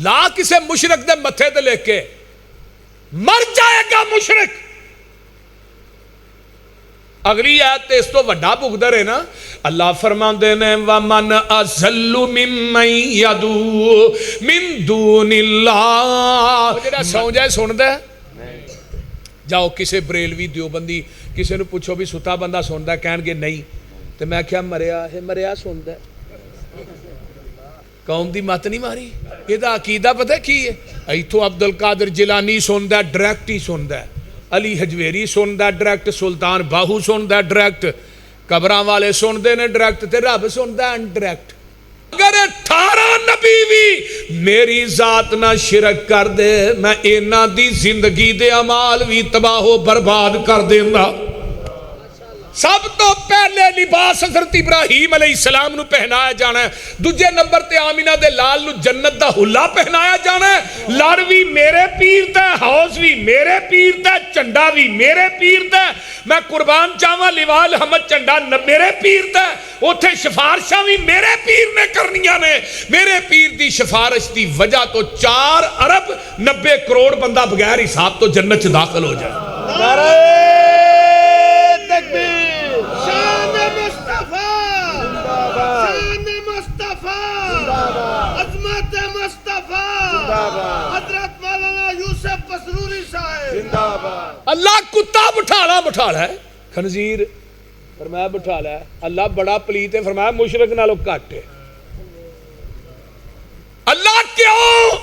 لا کسے مشرک دے متھے تے لے کے مر جائے گا مشرک. اگلی آیت تے اس تو وڈا بغدر ہے نا. اللہ فرماندے نے وَمَنْ أَضَلُّ مِمَّن يَدْعُو مِن دُونِ اللَّهِ. جڑا سو جائے سندا ہے. جاؤ کسے بریلوی دیوبندی کسے نو پوچھو بھی ستا بندہ سندا ہے, کہن گے نہیں. تے میں کیا مریا ہے, مریا سندا ہے. قوم دی مت نہیں ماری. یہ دا عقیدہ پتہ کی ہے. ایتھوں عبد القادر جیلانی سندا ہے, ڈائریکٹ ہی سندا ہے. علی حجویری سندا ہے ڈائریکٹ, سلطان باہو سندا ہے ڈائریکٹ, قبراں والے سندے نے ڈائریکٹ, تے رب سندا ہے انڈائریکٹ. اگر 18 نبی بھی میری ذات نہ شرک کر دے, میں انہاں دی زندگی دے اعمال بھی تباہ و برباد کر دیندا. سب تو پہلے لباس حضرت ابراہیم علیہ السلام نو پہنایا جانا ہے. دوجے نمبر تے آمینہ دے لال نو جنت دا حلہ پہنایا جانا ہے. لڑ بھی میرے پیر دا, حوض بھی میرے پیر دا, چنڈا بھی میرے پیر دا. میں قربان چاہواں لیوال احمد چنڈا میرے پیر دا. اوتھے سفارشاں بھی میرے پیر نے کرنیاں نے. میرے پیر دی سفارش دی وجہ تو 4 ارب 90 کروڑ بندہ بغیر حساب تو جنت چ داخل ہو جائے. نعرہ تکبیر. حضرت مولانا یوسف پسروری صاحب اللہ کتا بٹھا ہے خنزیر فرمایا بٹھا ہے. اللہ بڑا پلیت ہے فرمایا مشرک نالوں گھٹ ہے. اللہ کیوں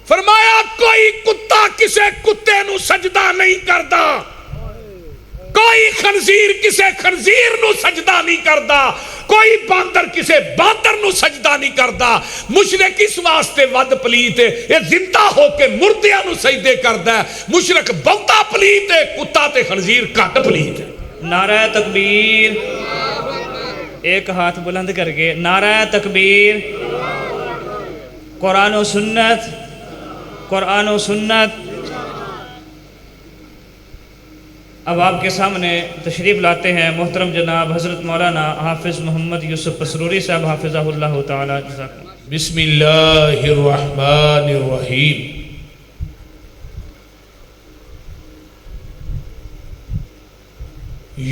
فرمایا کوئی کتا کسے کتے نو سجدہ نہیں کردا, کوئی خنزیر کسے خنزیر نو سجدہ نہیں کردا, کوئی باندر کسے باندر نو سجدہ نہیں کردا. مشرک اس واسطے ود پلیت ہے, یہ زندہ ہو کے مردیاں نو سجدے کردا ہے. مشرک بہتا پلیت ہے, کتا تے خنزیر گھٹ پلیت ہے. نعرہ تکبیر. ایک ہاتھ بلند کر کے نعرہ تکبیر. قرآن و سنت, قرآن و سنت. اب آپ کے سامنے تشریف لاتے ہیں محترم جناب حضرت مولانا حافظ محمد یوسف پسروری صاحب حافظہ اللہ تعالی. بسم اللہ الرحمن الرحیم.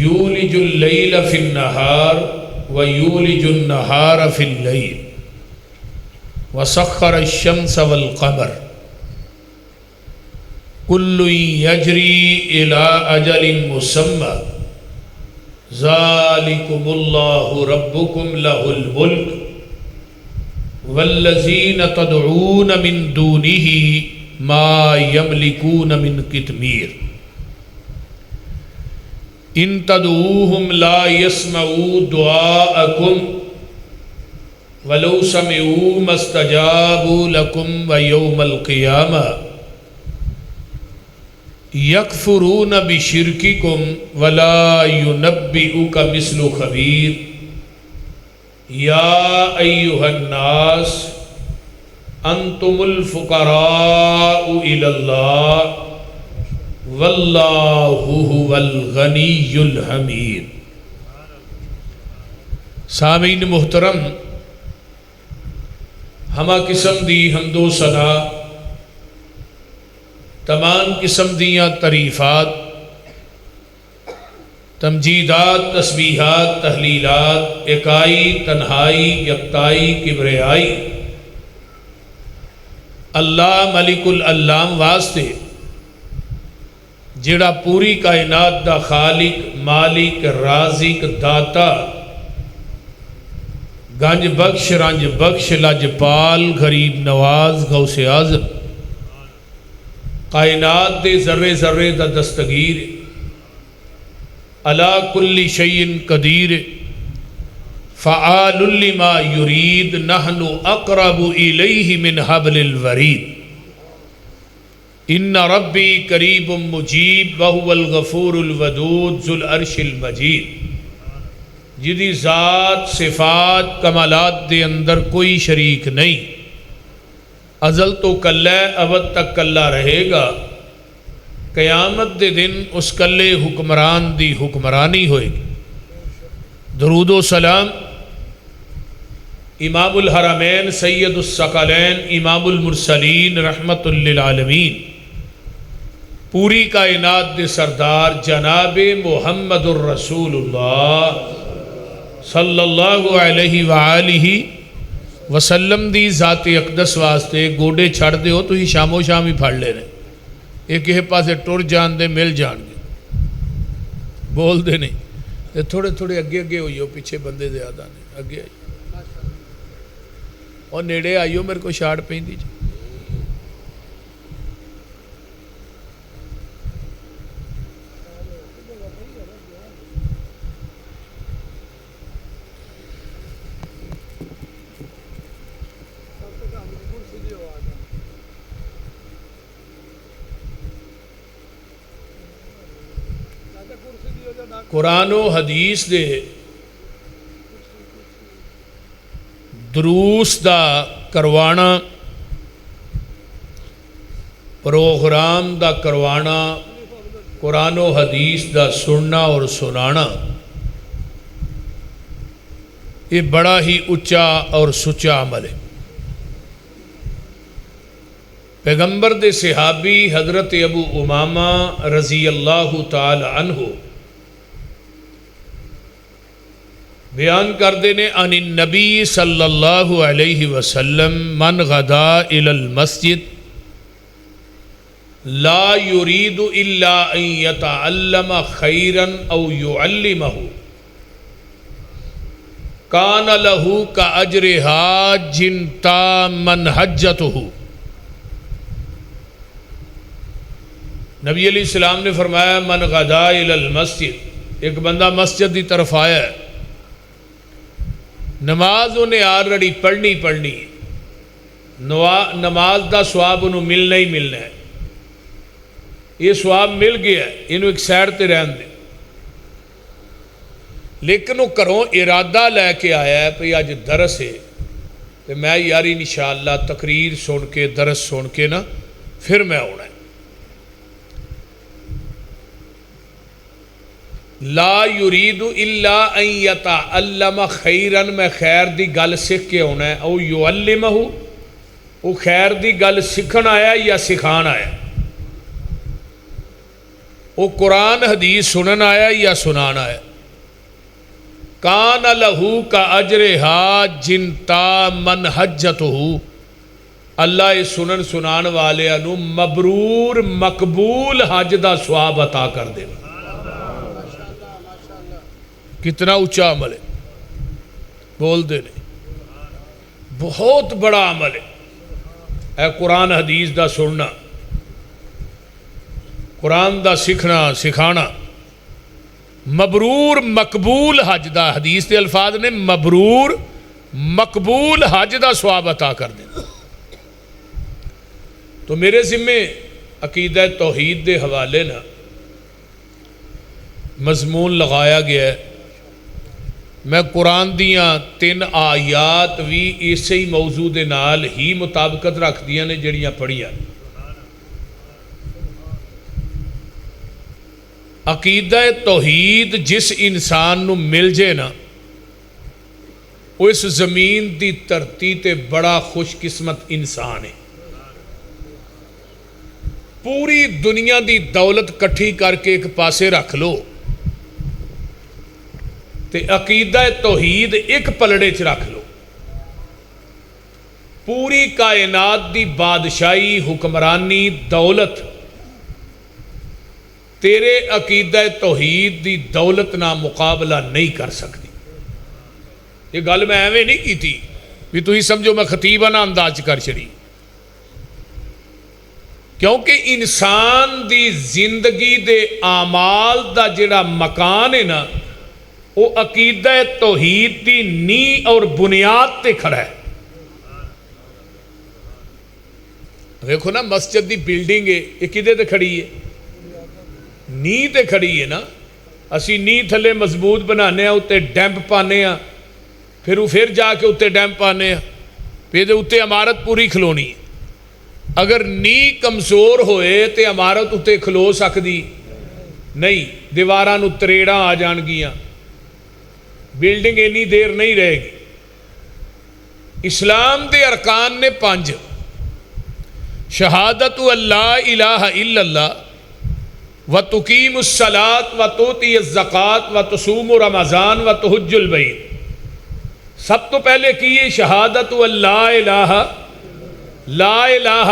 یولج اللیل فی النہار ویولج النہار فی اللیل وسخر الشمس والقمر کل یجری الی اجل مسمی ذالکم اللہ ربکم لہ الملک والذین تدعون من دونہ ما یملکون من قطمیر ان تدعوہم لا یسمعوا دعاءکم ولو سمعوا ما استجابوا لکم ویوم القیامہ یکفرون بشرککم ولا ینبئک مثل خبیر یا ایہا الناس انتم الفقراء الی اللہ واللہ هو الغنی الحمید. سامعین محترم, ہما قسم دی حمد و ثنا, تمام قسم دیاں تعریفات, تمجیدات, تسبیحات, تحلیلات, اکائی, تنہائی, یکتائی, کبریائی اللہ ملک العلام واسطے جڑا پوری کائنات دا خالق, مالک, رازق, داتا, گنج بخش, رنج بخش, لجپال, غریب نواز, غوث اعظم, کائنات دے ذرے ذرے دا دستگیر, علی کل شیء قدیر, فعال لما یرید, نحن اقرب الیہ من حبل الورید, ان ربی قریب مجیب وہو الغفور الودود ذو العرش المجید. جدی ذات, صفات, کمالات دے اندر کوئی شریک نہیں. ازل تو کلہ, ابد تک کلہ رہے گا. قیامت دے دن اس کلے حکمران دی حکمرانی ہوئے گی. درود و سلام امام الحرمین سید الثقلین امام المرسلین رحمت للعالمین پوری کائنات دے سردار جناب محمد الرسول اللہ صلی اللہ علیہ وآلہ وسلم دی ذات اقدس واسطے گوڑے چھڑ دے ہو تو ہی شام و شام ہی پھڑ لے رہے ایک ہی پاسے ٹر جان دے مل جان دے بول دے نہیں تھوڑے تھوڑے اگے اگے ہوئی ہو پیچھے بندے دے آدھا نہیں اگے آئی اور نیڑے آئیو میرے کو شاٹ پہن دیجئے قرآن و حدیث دے دروس دا کروانا پروگرام دا کروانا قرآن و حدیث دا سننا اور سنانا یہ بڑا ہی اچا اور سچا عمل ہے پیغمبر دے صحابی حضرت ابو امامہ رضی اللہ تعالی عنہ بیان کر دینے عن النبی صلی اللہ علیہ وسلم من غدا الى المسجد لا يريد الا ان يتعلم خيرا او يعلمه كان له كأجر حاج تاما حجته نبی علیہ السلام نے فرمایا من غدا الى المسجد ایک بندہ مسجد کی طرف آیا ہے نماز انہیں آلریڈی پڑھنی نماز دا سواب انہوں ملنا ہی ملنا ہے یہ سواب مل گیا ہے انہوں ایک سائڈ تے رہن دے لیکن وہ کروں ارادہ لے کے آیا ہے پہ آج درس ہے تو میں یاری انشاءاللہ تقریر سن کے درس سن کے نا پھر میں ہونا ہے لا یرید الا ان یتعلم خیرا میں خیر دی گل سکھ کے ہونا ہے او یعلمہ وہ خیر دی گل سکھن آیا یا سکھان آیا وہ قرآن حدیث سنن آیا یا سنان آیا کان لہو کا اجر حاج تاما حجتہ اللہ اس سنن سنان والے انو مبرور مقبول حج دا ثواب عطا کر دے کتنا اونچا عمل ہے بول دے نہیں بہت بڑا عمل ہے اے قرآن حدیث دا سننا قرآن دا سکھنا سکھانا مبرور مقبول حج دا حدیث دے الفاظ نے مبرور مقبول حج دا ثواب عطا کر دے تو میرے ذمے عقیدہ توحید دے حوالے نا مضمون لگایا گیا ہے میں قرآن دیاں 3 آیات بھی اسی موضوع دے نال ہی مطابقت رکھ دیاں نے جڑیاں پڑھیاں عقیدہ توحید جس انسان نو مل جے نا وہ اس زمین دی دھرتی تے بڑا خوش قسمت انسان ہے پوری دنیا دی دولت کٹھی کر کے ایک پاسے رکھ لو تے عقیدہ توحید ایک پلڑے چ رکھ لو پوری کائنات دی بادشاہی حکمرانی دولت تیرے عقیدہ توحید دی دولت نہ مقابلہ نہیں کر سکتی یہ گل میں ایویں نہیں کی تھی بھی تو ہی سمجھو میں خطیبانہ انداز کر چڑی کیونکہ انسان دی زندگی دے اعمال دا جڑا مکان ہے نا وہ عقیدہ توحید دی نی اور بنیاد تے کھڑا ہے دیکھو نا مسجد دی بلڈنگ ہے یہ کدے تے کھڑی ہے نی تے کھڑی ہے نا اسی نی تھلے مضبوط بنانے ہیں اتے ڈیمپ پانے ہیں پھر جا کے اتے ڈیمپ پانے ہیں پھر اتے عمارت پوری کھلونی ہے اگر نی کمزور ہوئے تے عمارت اتے کھلو سکتی نہیں دیواراں تریڑاں آ جان گیاں بلڈنگ اینی دیر نہیں رہے گی اسلام دے ارکان نے 5 شہادت اللہ الہ الا اللہ و تقیم الصلاۃ و توتی الزکوٰۃ و تصوم رمضان و تحج البیت۔ سب تو پہلے کیے شہادت اللہ لا الہ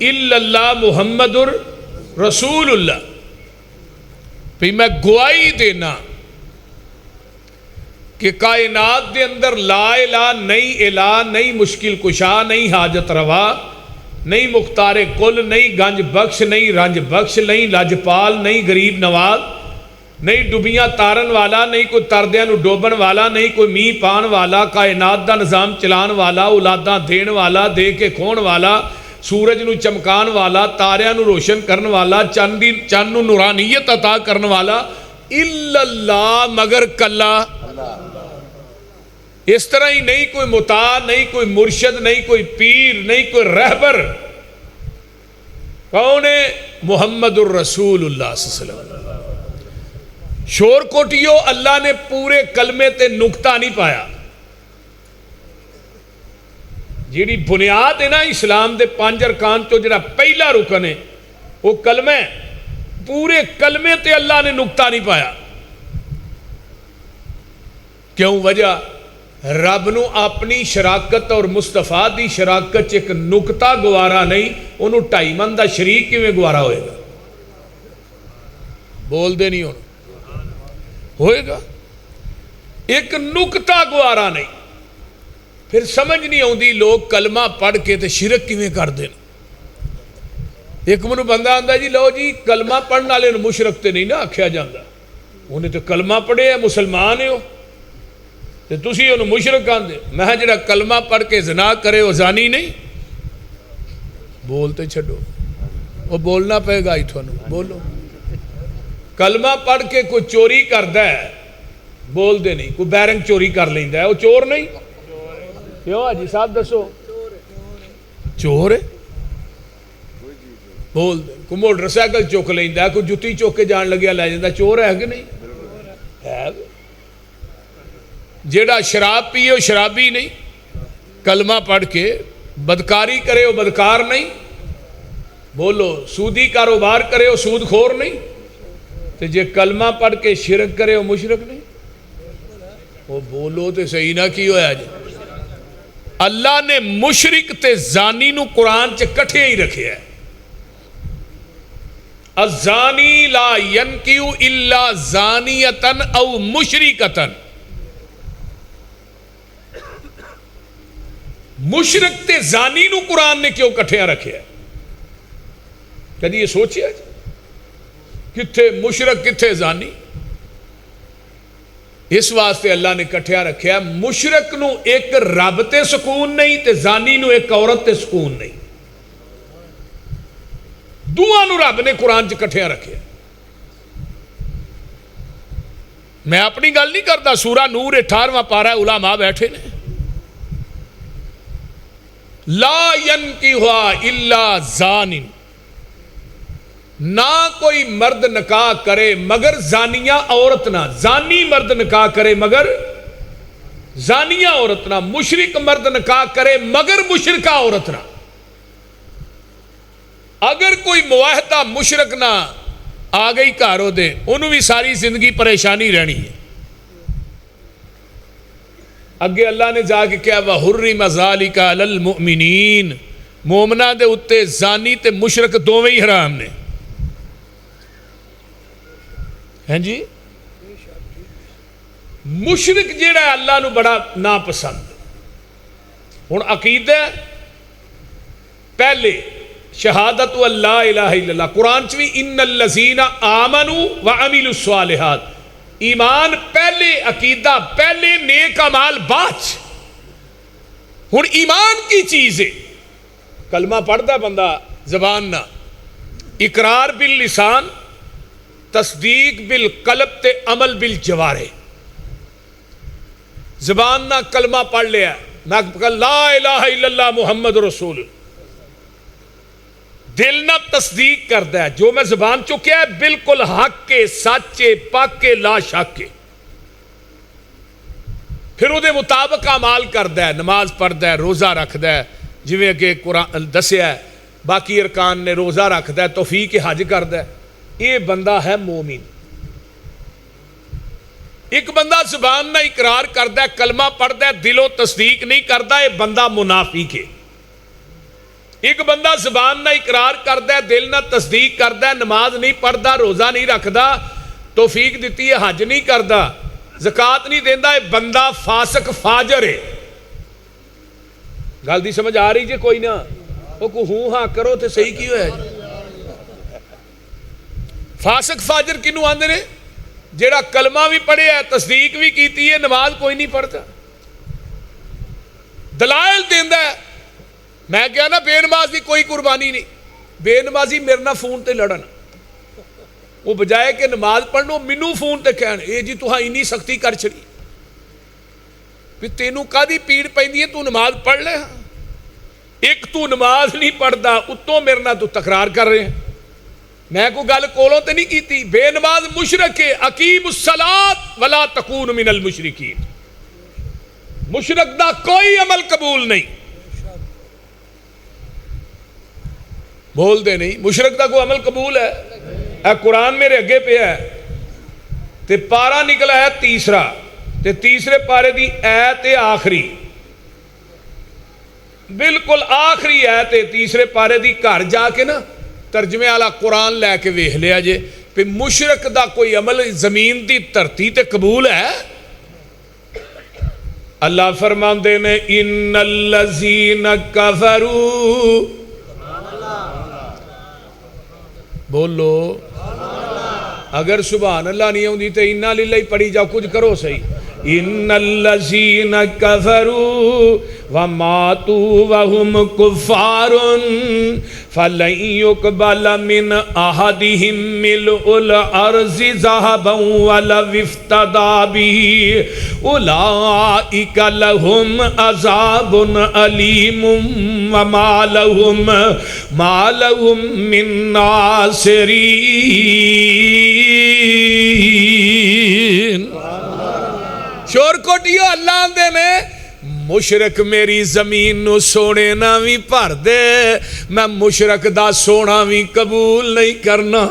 الا اللہ محمد رسول اللہ۔ پھر میں گواہی دینا کہ کائنات دے اندر لا الہ نہیں، الہ نہیں، مشکل کشا نہیں، حاجت روا نہیں، مختار کل نہیں، گنج بخش نہیں، رنج بخش نہیں، لاجپال نہیں، غریب نواز نہیں، ڈبیاں تارن والا نہیں، کوئی تردیاں نو ڈوبن والا نہیں، کوئی میہ پان والا، کائنات دا نظام چلان والا، اولاداں دین والا، دے کے کھون والا، سورج نو چمکان والا، تاریاں نو روشن کرن والا، چند نو نورانیت عطا کرن والا، الا اللہ مگر کلا۔ اس طرح ہی نہیں کوئی مطاع، نہیں کوئی مرشد، نہیں کوئی پیر، نہیں کوئی رہبر۔ کون ہے؟ محمد الرسول اللہ صلی اللہ علیہ وسلم۔ شور کوٹیو، اللہ نے پورے کلمے تے نقطہ نہیں پایا۔ جیڑی بنیاد ہے نا اسلام دے 5 ارکان تو جڑا پہلا رکن ہے وہ کلمہ ہے، پورے کلمے تے اللہ نے نقطہ نہیں پایا۔ کیوں؟ وجہ رب نو اپنی شراکت اور مصطفیٰ دی شراکت ایک نقطہ گوارا نہیں، انہوں 2.5 من دا شریک کیویں گوارا ہوئے گا؟ بول دے نہیں ہوئے گا، ایک نقطہ گوارا نہیں۔ پھر سمجھ نہیں آؤندی لوگ کلمہ پڑھ کے تے شرک کیویں کر دین۔ ایک منو بندہ آندا جی لو جی کلمہ پڑھن والے نوں مشرک تے نہیں نا آکھیا جاندا، انہیں تے کلمہ پڑھے ہے، مسلمان ہے ہو تے تسی انہوں مشرک آندے۔ میں جڑا کلمہ پڑھ کے زنا کرے وہ زانی نہیں؟ بولتے چھڈو، وہ بولنا پے گا ہی تھانوں، بولو۔ کلمہ پڑھ کے کوئی چوری کردا ہے، بول دے نہیں، کوئی بیرنگ چوری کر لیندا ہے، وہ چور نہیں؟ کیوں حاجی صاحب دسو؟ چور ہے، بول دے۔ کوئی موٹر سائیکل چک لیندا ہے، کوئی جُتی چک کے جان لگیا لے جاندا، چور ہے کہ نہیں؟ ہے۔ جیڑا شراب پیے وہ شرابی نہیں، کلمہ پڑھ کے بدکاری کرے وہ بدکار نہیں، بولو۔ سودی کاروبار کرے وہ سود خور نہیں، تو جے کلمہ پڑھ کے شرک کرے وہ مشرک نہیں؟ وہ بولو تو صحیح نہ کی ہویا جی۔ اللہ نے مشرک تے زانی نو قرآن چ کٹھے ہی رکھے ہے۔ الزانی لا ینکیو الا زانیتن او مشرکتن۔ مشرک تے زانی نو قرآن نے کیوں کٹھے رکھے ہے؟ کدی یہ سوچیا جی؟ کتھے مشرک کتھے زانی؟ اس واسطے اللہ نے کٹھیا رکھیا، مشرک نو ایک رب تے سکون نہیں تے زانی نو ایک عورت تے سکون نہیں، دوہاں نو رب نے قرآن چ کٹھیا رکھیا۔ میں اپنی گل نہیں کرتا، سورہ نور 18واں پارہ علماء بیٹھے نے۔ لا ینکحا الا زان، نہ کوئی مرد نکاح کرے مگر زانیہ عورت نہ، زانی مرد نکاح کرے مگر زانیہ عورت نہ، مشرک مرد نکاح کرے مگر مشرکہ عورت نہ۔ اگر کوئی معاہدہ مشرک نہ آ گئی کارو دے، انہوں بھی ساری زندگی پریشانی رہنی ہے۔ اگے اللہ نے جا کے کیا وَحُرِّمَ ذَلِكَ عَلَى الْمُؤْمِنِينَ، مومنہ دے اتے زانی تے مشرک دوویں ہی حرام نے۔ ہیں جی؟ مشرک جیڑا ہے اللہ نو بڑا ناپسند۔ ہن عقیدہ پہلے شہادت اللہ الہ الا اللہ، قرآن چ بھی ان الذین آمنوا وعملوا الصالحات، ایمان پہلے، عقیدہ پہلے، نیک اعمال بعد۔ ہن ایمان کی چیز ہے، کلمہ پڑھتا بندہ زبان نہ، اقرار باللسان، تصدیق بالقلب تے عمل بالجوارح۔ زبان نہ کلمہ پڑھ لیا، میں لا الہ الا اللہ محمد رسول اللہ، دل نہ تصدیق کرتا ہے جو میں زبان چکیا ہے بالکل حق کے، سچے، پاک کے، لا شک کے، پھر وہ مطابق اعمال کردا ہے، نماز پڑھدا ہے، روزہ رکھدا ہے جویں کہ قرآن دسیا ہے، باقی ارکان نے، روزہ رکھدا ہے، توفیق حج کردا ہے، یہ بندہ ہے مومن۔ ایک بندہ زبان نہ اقرار کردا ہے، کلمہ پڑھدا ہے، دلوں تصدیق نہیں کردا، یہ بندہ منافق ہے۔ ایک بندہ زبان نہ اقرار کردا ہے، دل نہ تصدیق کردا ہے، نماز نہیں پڑھدا، روزہ نہیں رکھدا، توفیق دیتی ہے حج نہیں کردا، زکوٰۃ نہیں دیندا، یہ بندہ فاسق فاجر ہے۔ گل دی سمجھ آ رہی جی کوئی نہ؟ وہ کو ہوں ہاں کرو تے صحیح کی ہویا جی؟ فاسق فاجر کنوں آندے نے؟ جیڑا کلمہ بھی پڑھیا ہے، تصدیق بھی کیتی ہے، نماز کوئی نہیں پڑھتا، دلائل دیندا ہے۔ میں کہا نا بے نماز دی کوئی قربانی نہیں، بے نمازی میرے نہ فون تے لڑن، وہ بجائے کہ نماز پڑھنو مینوں فون تے کہن اے جی تہاں اینی سختی کر چھڑی، پھر تینوں کادی پیڑ پیندی ہے، تو نماز پڑھ لے۔ ہاں ایک تو نماز نہیں پڑھدا، اتوں میرے نہ تو تکرار کر رہے ہیں۔ میں کو گل کولوں تے نہیں کیتی، بے نماز مشرک ہے، اقیم الصلاۃ ولا تکون من المشرکین، مشرک دا کوئی عمل قبول نہیں، بول دے نہیں مشرک دا کوئی عمل قبول ہے؟ اے قرآن میرے اگے پہ ہے تے پارا نکلا ہے تیسرا تے تیسرے پارے دی ایت آخری، بالکل آخری ایت تیسرے پارے دی، گھر جا کے نا ترجمے والا قرآن لے کے ویکھ لیا جے پہ مشرک دا کوئی عمل زمین دی دھرتی تے قبول ہے؟ اللہ فرماندے نے ان الذین کفروا، بولو اگر سبحان اللہ نہیں ہوندی تو انا للہ پڑھی جاؤ، کچھ کرو صحیح۔ ان الذین کفروا وماتوا وهم کفار فلن يقبل من احدهم ملء الارض ذهبا ولو افتدى به اولئک لهم عذاب علیم وما لهم من ناصرین۔ شور کوٹیو اللہ آندے نے مشرک میری زمین نو سونے نہ بھی بھر دے، میں مشرک دا سونا بھی قبول نہیں کرنا۔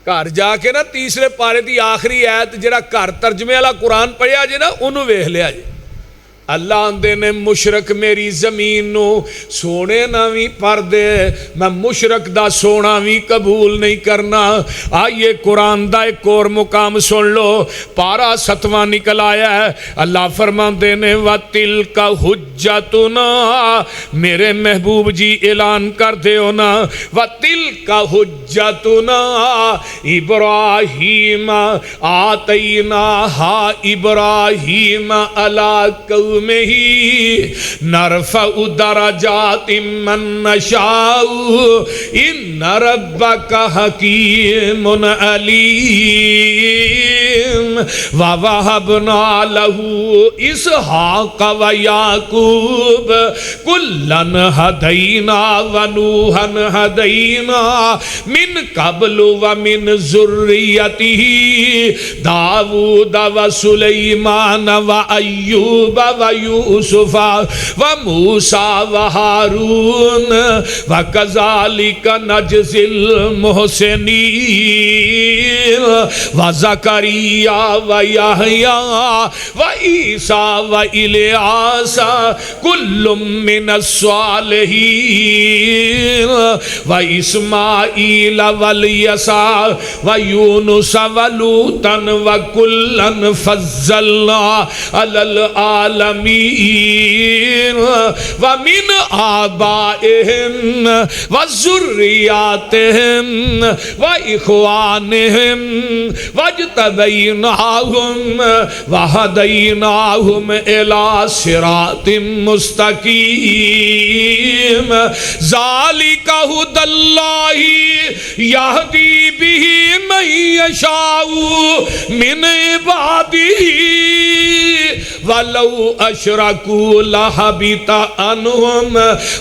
گھر جا کے نا تیسرے پارے دی آخری آیت جڑا گھر ترجمے والا قرآن پڑھیا جے نا انہوں ویکھ لیا جے۔ اللہ آندے نے مشرک میری زمین نو سونے نہ بھی پر دے، میں مشرک دا سونا بھی قبول نہیں کرنا۔ آئیے قرآن دا ایک اور مقام سن لو، پارا 7واں نکل آیا ہے۔ اللہ فرماندے نے وَتِلْكَ حُجَّتُنَا، میرے محبوب جی اعلان کر دے ہونا، وَتِلْكَ حُجَّتُنَا ابراہیم آتیناہا ابراہیم علی قوم میں ہی نرفع درجات من نشاء ان ربک حکیم علیم ووہبنا لہ اسحاق ویعقوب کلا ہدینا ونوحا ہدینا من قبل ومن ذریتہ داود وسلیمان وایوب ویوسف وموسیٰ وہارون وکذالک نجزی المحسنین وزکریا ویحییٰ وعیسیٰ والیاس کل من الصالحین واسماعیل والیسع ویونس ولوطا وکلا فضلنا علی العالمین ومن آبائہم وذریاتہم واخوانہم واجتبیناہم وہدیناہم الی صراط مستقیم ذالک ھدی اللہ یہدی بہ من یشاء من عبادہ وَلَوْ أَشْرَكُوا لَحَبِطَ عَنْهُمْ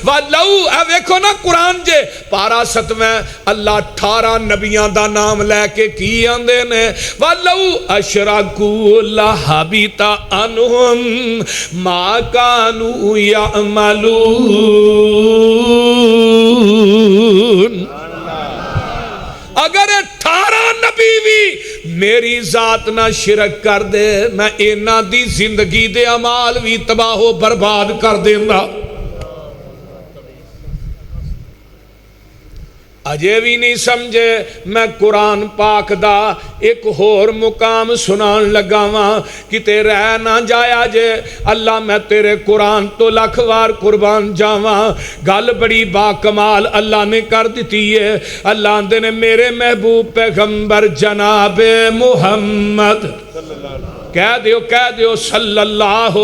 وَلَوْ ویکھو نا قرآن جے پارا 7واں اللہ 18 نبیاں دا نام لے کے کی آندے نے وَلَوْ اشرکوا لحبط عنہم ما کانوا یعملون. اگر 18 نبی بھی میری ذات نہ شرک کر دے میں انہاں دی زندگی دے اعمال بھی تباہ و برباد کر دینا. اجے بھی نہیں سمجھے میں قرآن پاک دا ایک اور مقام سنان لگاواں کتے رہ نہ جایا جے. اللہ میں تیرے قرآن تو لاکھ وار قربان جاواں. گل بڑی با کمال اللہ نے کر دیتی ہے. اللہ آندے نے میرے محبوب پیغمبر جناب محمد کہہ دیو صلی اللہ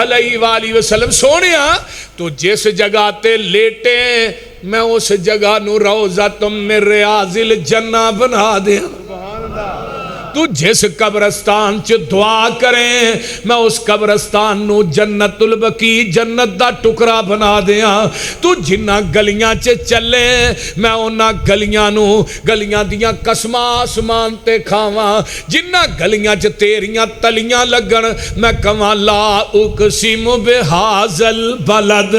علیہ وآلہ وسلم. سونیا تو جس جگہ تے لیٹے میں اس جگہ نو روضۃ من ریاض الجنہ بنا دیا. تو جس قبرستان چ دعا کریں میں اس قبرستان نو جنت البقیع جنت دا ٹکڑا بنا دیاں. تو جنہ گلیاں چ چلے میں انہاں گلیاں نو گلیاں دیاں قسماں آسمان تے کھاواں. جنہ گلیاں چ تیریاں تلیاں لگن میں کہواں لا اقسم بہذا البلد.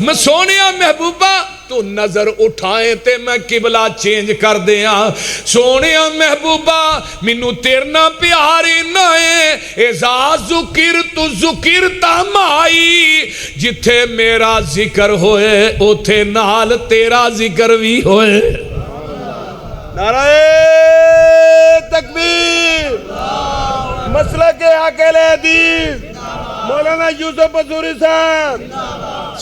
میں سونیا محبوبہ تو نظر اٹھائیں تے میں قبلہ چینج کر دیاں. سونیا محبوبہ مینوں تیرنا پیاری نائے اذا ذکرت ذکرت مائی. جتھے میرا ذکر ہوئے اوتھے نال تیرا ذکر بھی ہوئے. نعرہ تکبیر مسلک اہل حدیث مولانا یوسف پسوری صاحب.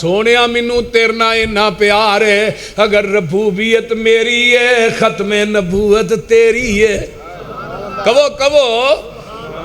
سونیا منو تیرنا اینا پیار ہے. اگر ربوبیت میری ہے ختم نبوت تیری ہے. کہو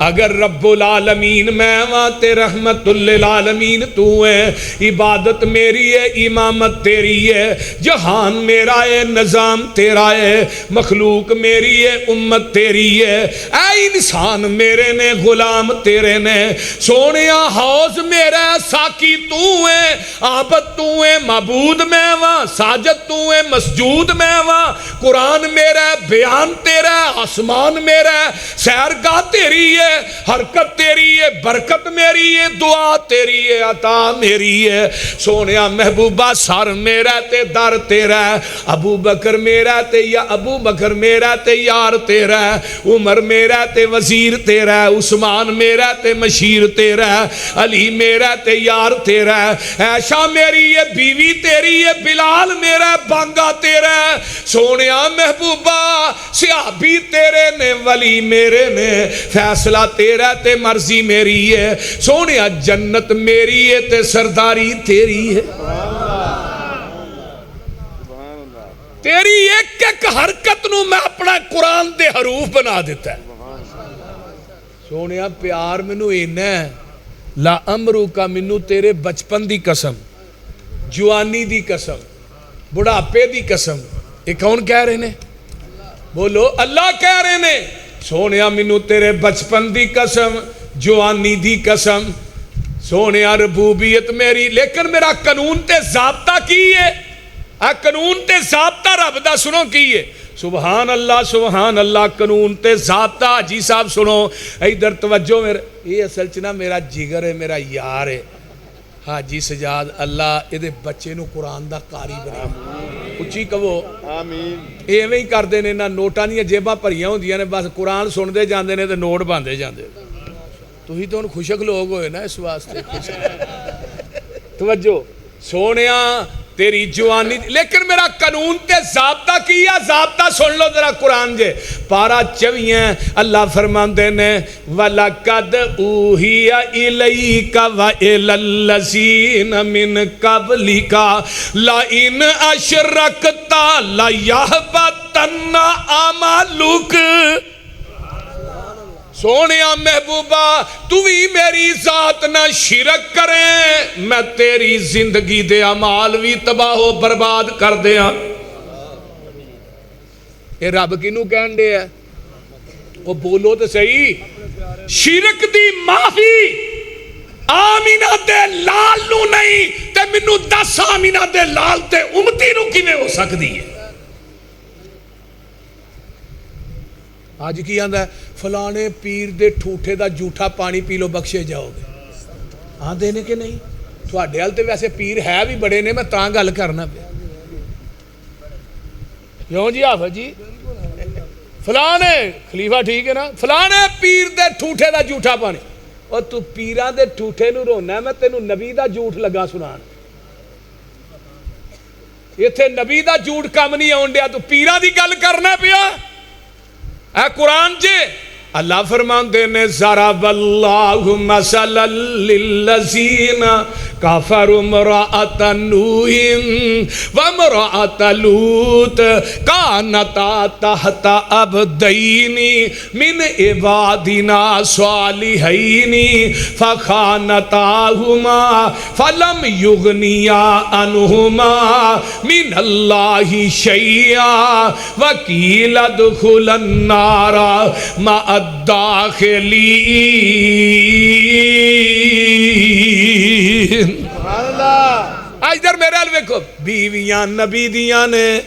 اگر رب العالمین میں وہاں رحمت للعالمین تو ہے. عبادت میری ہے امامت تیری ہے. جہان میرا ہے نظام تیرا ہے. مخلوق میری ہے امت تیری ہے. اے انسان میرے نے غلام تیرے نے. سونیا حوض میرا ساکی تو ہے. عابد تو ہے معبود میں وہاں. ساجد تو ہے مسجود میں وہاں. قرآن میرا ہے بیان تیرا ہے. آسمان میرا ہے سیرگاہ تیری ہے. حرکت تیری ہے برکت میری ہے. دعا تیری ہے عطا میری ہے. سونیا محبوبہ سر میرا تے در تیرا ہے. ابو بکر میرا تے یا ابو بکر میرا تے یار تیرا ہے. عمر میرا تے وزیر تیرا ہے. عثمان میرا تے مشیر تیرا ہے. علی میرا تے یار تیرا ہے. عائشہ میری ہے بیوی تیری ہے. بلال میرا بانگا تیرا ہے. سونیا محبوبہ صحابی تیرے نے ولی میرے نے. فیصلہ تیرا تے مرضی میری ہے. سونیا جنت میری ہے تے سرداری تیری ہے. تیری ایک ایک حرکت نو میں اپنا قرآن دے حروف بنا دیتا ہے. سونیا پیار منو اینا ہے لا امرو کا منو تیرے بچپن دی قسم جوانی دی قسم بڑھاپے دی قسم. یہ کون کہہ رہے نے؟ بولو اللہ کہہ رہے نے. سونیا منو تیرے بچپن دی قسم جوانی دی قسم. سونیا ربوبیت میری لیکن میرا قانون تے ضابطہ کی ہے. قانون تے ضابطہ رب دا سنو کی ہے. سبحان اللہ قانون تے ضابطہ. حاجی صاحب سنو ادھر توجہ. میرے یہ اصل چنا میرا جگر ہے میرا یار ہے حاجی سجاد. اللہ یہ بچے نو قرآن دا قاری بنا. اچھی کہو آمین. ایویں ہی کر دے نے نہ نوٹاں دیاں جیباں بھریاں ہوندیاں نے بس قرآن سن دے جاندے نے تے نوٹ باندھے جاندے. تو ہی تو ان خوشک لوگ ہوئے نا اس واسطے. توجہ سونیا تیری جوانی لیکن میرا قانون تے ضابطہ کیا. ضابطہ سن لو ذرا قرآن جے. پارا 24 اللہ فرماندے نے وَلَقَدْ أُوحِيَ إِلَيْكَ وَإِلَى الَّذِينَ مِن قَبْلِكَ لَئِنْ أَشْرَكْتَ لَيَحْبَطَنَّ عَمَلُكَ. سونیا محبوبہ تو بھی میری ذات نہ شرک کریں میں تیری زندگی دے اعمال بھی تباہ و برباد کر دیاں. اے رب کینوں کہن دے ہے؟ وہ بولو تو صحیح. شرک دی معافی آمینہ دے لال نو نہیں تے منو 10 آمینہ دے لال تے امتی نو کیویں ہو سکدی ہے؟ اج کی آندا ہے فلانے پیر دے ٹھوٹے دا جھوٹا پانی پی لو بخشے جاؤ گے آندے نے کہ نہیں تھوڑے ہل تے ویسے پیر ہے بھی بڑے نے میں تاں گل کرنا پیا کیوں جی حافظ جی فلانے خلیفہ ٹھیک ہے نا فلانے پیر دے ٹھوٹے دا جھوٹا پانی اور تو پیراں دے ٹھوٹے نو رونا ہے میں تینوں نبی دا جھوٹ لگا سنان ایتھے نبی دا جھوٹ کم نہیں آن ڈیا تو پیراں دی گل کرنا پیا اے قرآن جے اللہ فرماندے نے ضرب اللہ مثلا للذین کفروا امرأۃ نوح وامرأۃ لوط کانتا تحت عبدین من عبادنا صالحین فخانتاہما فلم یغنیا عنہما من اللہ شیئا وقیل ادخلا النار مع الداخلین ادھر میرے حال ویکھو بیویاں نبی دیاں نے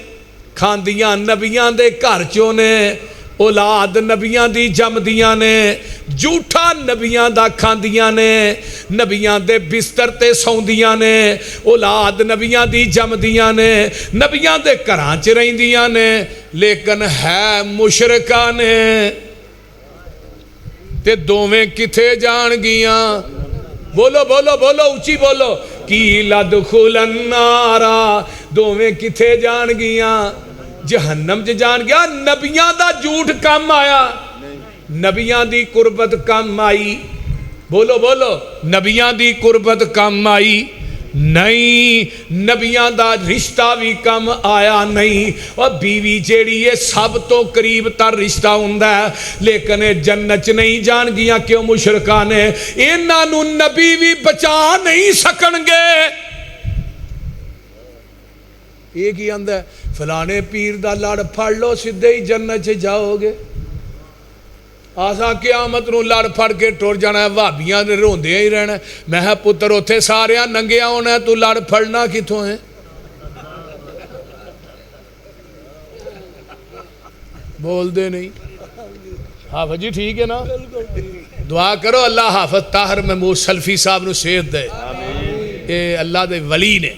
کھاندیاں نبیاں دے گھر چوں نے اولاد نبیاں دی جمدیاں نے جھوٹا نبیاں دا کھاندیاں نے نبیاں دے بستر تے سوندیاں نے اولاد نبیاں دی جمدیاں نے نبیاں دے گھراں چ رہندیاں نے لیکن ہے مشرکاں نے تے دوویں کتھے جان گیاں بولو بولو بولو اونچی بولو قیل ادخلا النار دوویں کتھے جان گیاں جہنم چ جان گیا نبیاں دا جھوٹ کم آیا نبیاں دی قربت کم آئی بولو بولو نبیاں دی قربت کم آئی نہیں نبیاں دا رشتہ بھی کم آیا نہیں اور بیوی جیڑی ہے سب تو قریب تر رشتہ ہوندا ہے لیکن جنت نہیں جان گیا کیوں مشرکاں نے انہاں نوں نبی بھی بچا نہیں سکن گے یہ کی آندا ہے فلانے پیر دا لڑ پھڑ لو سدھے ہی جنت جاؤ گے آسا قیامت نو لڑ پھڑ کے ٹر جانا ہے وہابیاں نے روندے ہی رہنا ہے میں پتر اوتھے ساریاں ننگیا ہونا ہے تو لڑ پھڑنا کتھوں ہے بول دے نہیں حافظ جی ٹھیک ہے نا دعا کرو اللہ حافظ طاہر محمود سلفی صاحب نو صحت دے اے اللہ دے ولی نے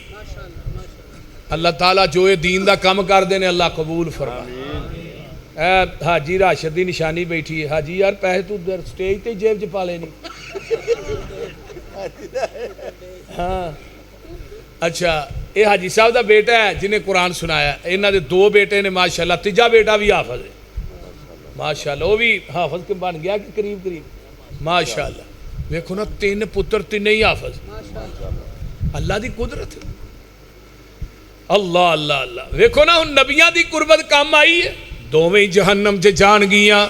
اللہ تعالیٰ جو یہ دین دا کم کر دینے اللہ قبول فرمائے اے حاجی راشد دی نشانی بیٹھی ہے حاجی یار پیسے تو در سٹیج تے جیب چ پا لینی ہاں اچھا اے حاجی صاحب دا بیٹا ہے جنہیں قرآن سنایا انہاں دے دو بیٹے نے ماشاءاللہ تیجا بیٹا بھی حافظ ہے ماشاءاللہ وہ بھی حافظ کے بن گیا کہ قریب قریب ماشاءاللہ دیکھو نا تین پتر تین ہی حافظ اللہ دی قدرت ہے اللہ اللہ اللہ ویکھو نا ہن نبیاں دی قربت کام آئی ہے دوویں جہنم چ جان گیاں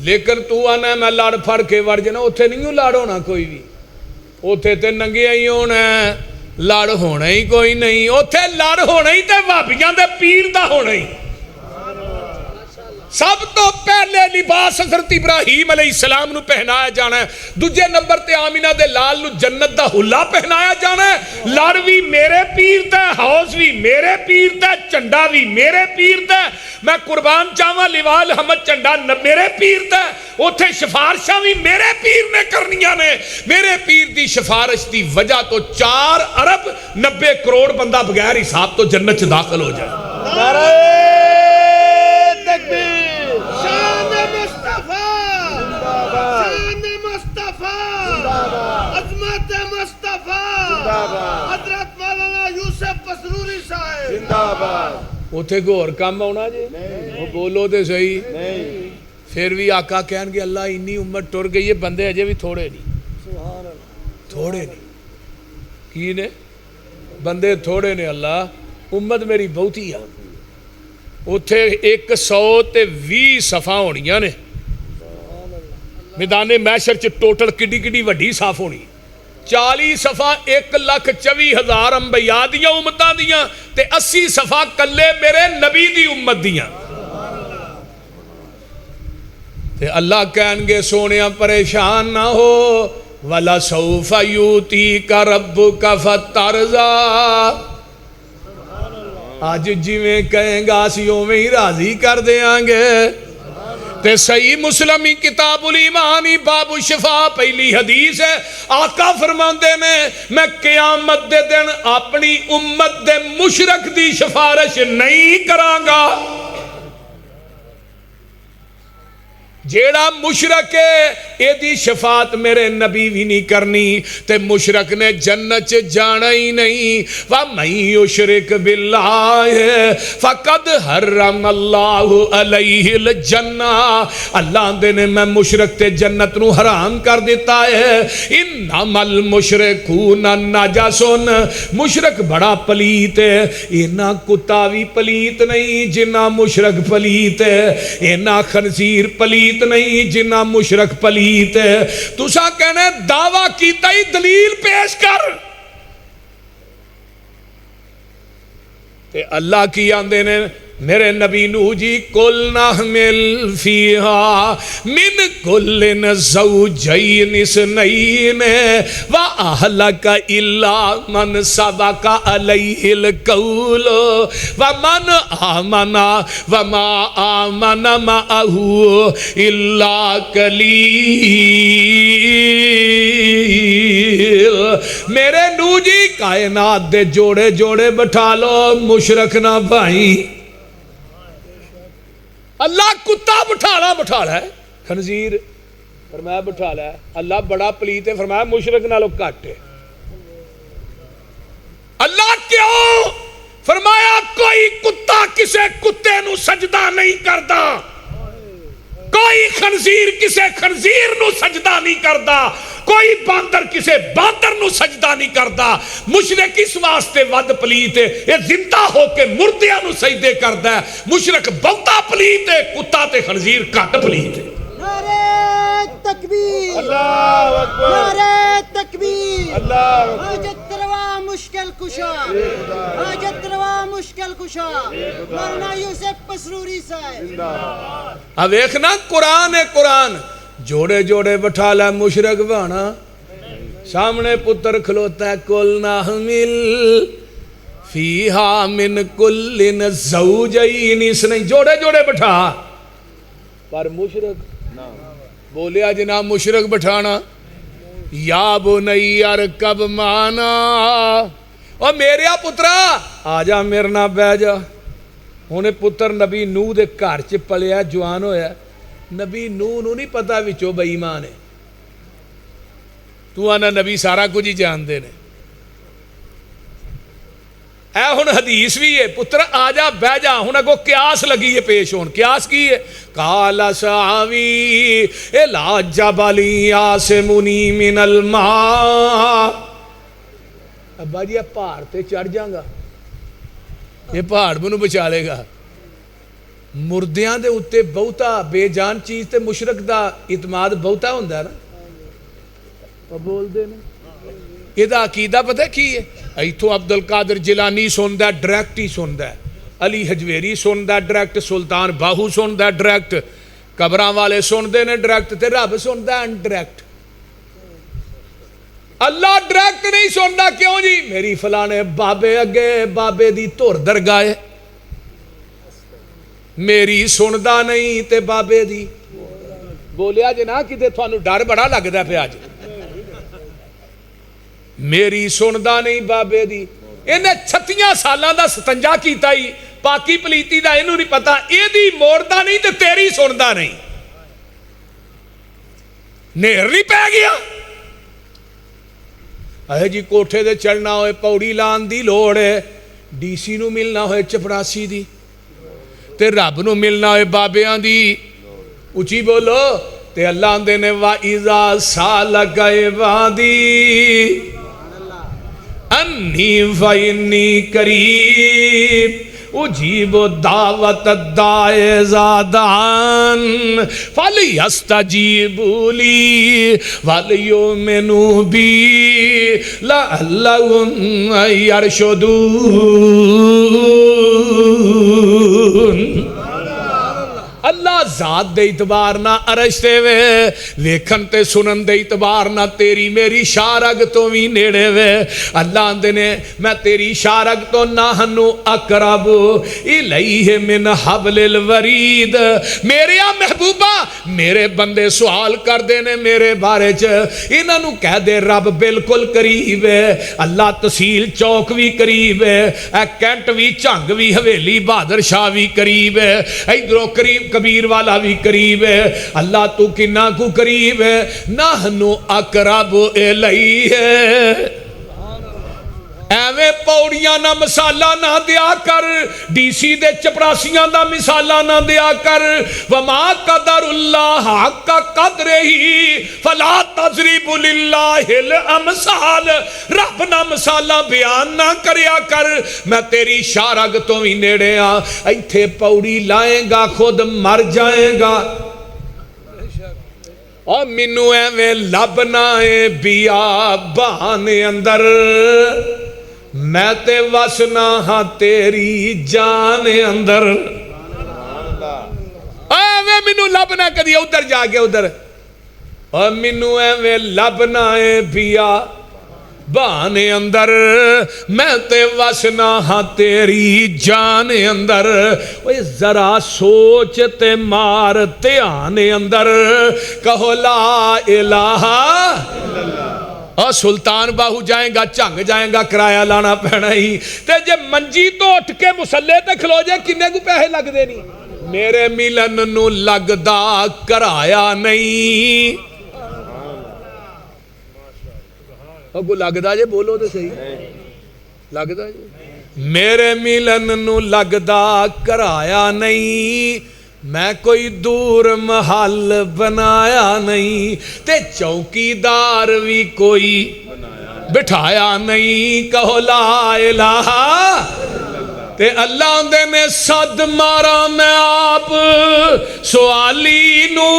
لیکن تو آنا میں لڑ پھڑ کے وڑ جانا اوتھے نہیں لڑ ہونا کوئی بھی اوتھے تے ننگیا ہی ہونا ہے لڑ ہونا ہی کوئی نہیں اوتھے لڑ ہونا ہی تے وہابیاں دے پیر دا ہونا ہی سب تو پہلے لباس حضرت ابراہیم علیہ السلام نو پہنایا جانا ہے دوجے نمبر تے آمینہ دے لال نو جنت دا حلہ پہنایا جانا ہے لڑ بھی میرے پیر تے حوض بھی میرے پیر تے چنڈا بھی میرے پیر تے میں قربان چاہواں لیوال حمد چنڈا میرے پیر تے اوتھے سفارشاں بھی میرے پیر نے کرنیاں نے میرے پیر دی سفارش دی وجہ تو 4 ارب 90 کروڑ بندہ بغیر حساب تو جنت چ داخل ہو جائے نعرہ تکبیر حضرت مولانا یوسف پسروری صاحب زندہ باد اوتھے کو اور کام آنا جی وہ بولو دے صحیح پھر بھی آقا کہن گے اللہ انی امت ٹر گئی ہے بندے اجے بھی تھوڑے نہیں تھوڑے نہیں کی نے بندے تھوڑے نے اللہ امت میری بہتی ہے اوتھے 120 صفحہ ہونیاں نے میدان محشر چ ٹوٹل کڈی کڈی وڈی صاف ہونی 40 صفحہ 1,24,000 انبیاء دیاں امتاں دیاں تے 80 صفحہ کلے میرے نبی دی امت دیاں تے اللہ کہن گے سونیاں پریشان نہ ہو وَلَسَوْفَ يُؤْتِيكَ رَبُّكَ فَتَرْضَىٰ آج جی میں کہیں گا اسی میں ہی راضی کر دیاں گے تے صحیح مسلم کتاب الایمانی باب الشفا پہلی حدیث ہے. آقا فرماندے نے میں قیامت دے دن اپنی امت دے مشرک دی سفارش نہیں کرانگا. جیڑا مشرک ہے اے دی شفاعت میرے نبی بھی نہیں کرنی تے مشرک نے جنت جانا ہی نہیں. وَمَن يُشْرِكْ بِاللَّهِ فَقَدْ حَرَّمَ اللَّهُ عَلَيْهِ الْجَنَّةَ. اللہ دے نے میں مشرک تے جنت نو حرام کر دیتا ہے. اِنَّمَا الْمُشْرِكُونَ نَجَسٌ. مشرک بڑا پلیت ہے. اینا کتا بھی پلیت نہیں جنہ مشرک پلیت ہے. اینا خنزیر پلیت نہیں جنہ مشرک پلیت ہے. تسا کہنے دعویٰ کیتا ہی دلیل پیش کر. تے اللہ کی آندے نے میرے نبی نوح جی کل نحمل فیہا من کل زوجین اثنین واہلک الا من سبق علیہ القول ومن آمن وما آمن معہ الا قلیل. میرے نوح جی کائنات دے جوڑے جوڑے بٹھا لو مشرک نہ بھائی. اللہ کتا بٹھالا ہے خنزیر فرمایا بٹھالا ہے. اللہ بڑا پلیت ہے فرمایا مشرک نالوں کٹ ہے. اللہ کیوں فرمایا کوئی کتا کسے کتے نو سجدہ نہیں کردا. کوئی خنزیر کسے خنزیر نو سجدہ نہیں کردا. کوئی باندر کسے باندر نو سجدہ نہیں کردا. مشرک اس واسطے ود پلیت ہے یہ زندہ ہو کے مردیاں نو سجدے کردا ہے. مشرک بہتا پلیت ہے کتا تے خنزیر کٹ پلیت ہے. نعرہ تکبیر اللہ اکبر نعرہ تکبیر اللہ اکبر. حاجت روا مشکل کشا حاجت روا مشکل کشا مولانا یوسف پسروری صاحب. اب دیکھنا قرآن ہے قرآن جوڑے جوڑے بٹھا لے مشرک بانا. سامنے پتر کھلوتا ہے کل نحمل فیہا من کل زوجین اثنین. جوڑے جوڑے بٹھا پر مشرک بولیا جناب مشرک بٹھانا. یا بنی ارکب مانا اور میرے پترا آجا میرے نہ بہ جا. ہونے پتر نبی نوح دے گھر چ پلیا جوان ہویا. نبی نوح نو نہیں پتا وچوں بے ایمان ہے. تو آنا نبی سارا کچھ ہی جان دے نے. اے ہن حدیث بھی ہے پتر آجا بہ جا. ہن اگوں قیاس لگی ہے پیش ہون. قیاس کی ہے قال ساوی الا جبل یاسمنی من الماء. ابا جی پہاڑ تے چڑھ جاں گا یہ پہاڑ مینوں بچا لے گا. مردیاں دے اتے بہتا بے جان چیز تے مشرک دا اعتماد بہتا ہوندا ہے نا. بول دے نا یہ دا عقیدہ پتہ کی ہے. ایتھوں عبد القادر جیلانی سندا ڈائریکٹ ہی سندا ہے. علی حجویری سندا ڈائریکٹ. سلطان باہو سندا ڈائریکٹ. قبراں والے سندے نے ڈائریکٹ تے رب سندا انڈائریکٹ. اللہ ڈائریکٹ نہیں سندا. کیوں جی میری فلانے بابے اگے بابے دی دھر درگاہ ہے میری سندا نہیں تے بابے دی. بولیا جنا کتے تھانوں ڈر بڑا لگدا پیا اج. میری سندا نہیں بابے دی. انہیں 36 سالاں دا ستنجا کیتا ہی پاکی پلیتی دا اینوں نہیں پتا. اے دی موڑدا نہیں تے تیری سندا نہیں. نہر نہیں پہ گیا. اے جی کوٹھے دے چڑھنا ہوئے پوڑی لان دی لوڑ ہے. ڈی سی نو ملنا ہوئے چپراسی دی تے رب نو ملنا ہوئے بابیاں دی. اچھی بولو تے اللہ دے نے وَإِذَا سَأَلَكَ عِبَادِي انی فإنی قریب اجیب دعوت الداع اذا دعان فلیستجیبوا لی ولیؤمنوا بی لعلہم یرشدون. اللہ ذات دے اعتبار نہ عرش تے وے ویکھن تے سنن دے اعتبار نہ تیری میری شارگ تو بھی نیڑے وے اللہ آندے نے میں تیری شارگ تو نہنو اقرب الیہ من حبل الورید میرے محبوبہ میرے بندے سوال کر دینے میرے بارے چ انہاں نو کہہ دے رب بالکل قریب ہے اللہ تحصیل چوک بھی قریب ہے اے کینٹ بھی جھنگ بھی حویلی بہادر شاہ بھی قریب ہے ادھروں قریب کبیر والا بھی قریب ہے اللہ تو کنا کو قریب ہے نحنو اقرب الیہ ایویں پوڑیاں نہ مسالہ نہ دیا کر ڈی سی دے چپراسیاں دا مسالہ نہ دیا کر وما قدر اللہ حق قدر ہی فلا تضرب للہ الامثال رب نہ مسالہ بیان نہ کریا کر میں تیری شارگ تو ہی نیڑے آ ایتھے پوڑی لائیں گا خود مر جائیں گا اور منو ایویں لبنا ہے بیابان اندر میں تے وسنا ہاں تیری جان اندر ایویں منو لبنا کدی ادھر جا کے ادھر اور منو ایویں لبنا ہے بیابان اندر میں تے وسنا ہاں تیری جان اندر اوے ذرا سوچ تے مار دھیان اندر کہو لا الہ الا اللہ اور سلطان باہو جائیں گا جھنگ جائیں گا کرایہ لانا پینا ہی تے جے منجی تو اٹھ کے مسلے تے کھلو جائے کنے کو پیسے لگ دے نہیں میرے ملن نو لگدا کرایا نہیں اور کو لگدا جے بولو تے صحیح لگدا جے میرے ملن نو لگدا کرایا نہیں میں کوئی دور محل بنایا نہیں تے چوکیدار بھی کوئی بٹھایا نہیں کہو لا الہ تے اللہ دے نے صد مارا میں آپ سوالی نو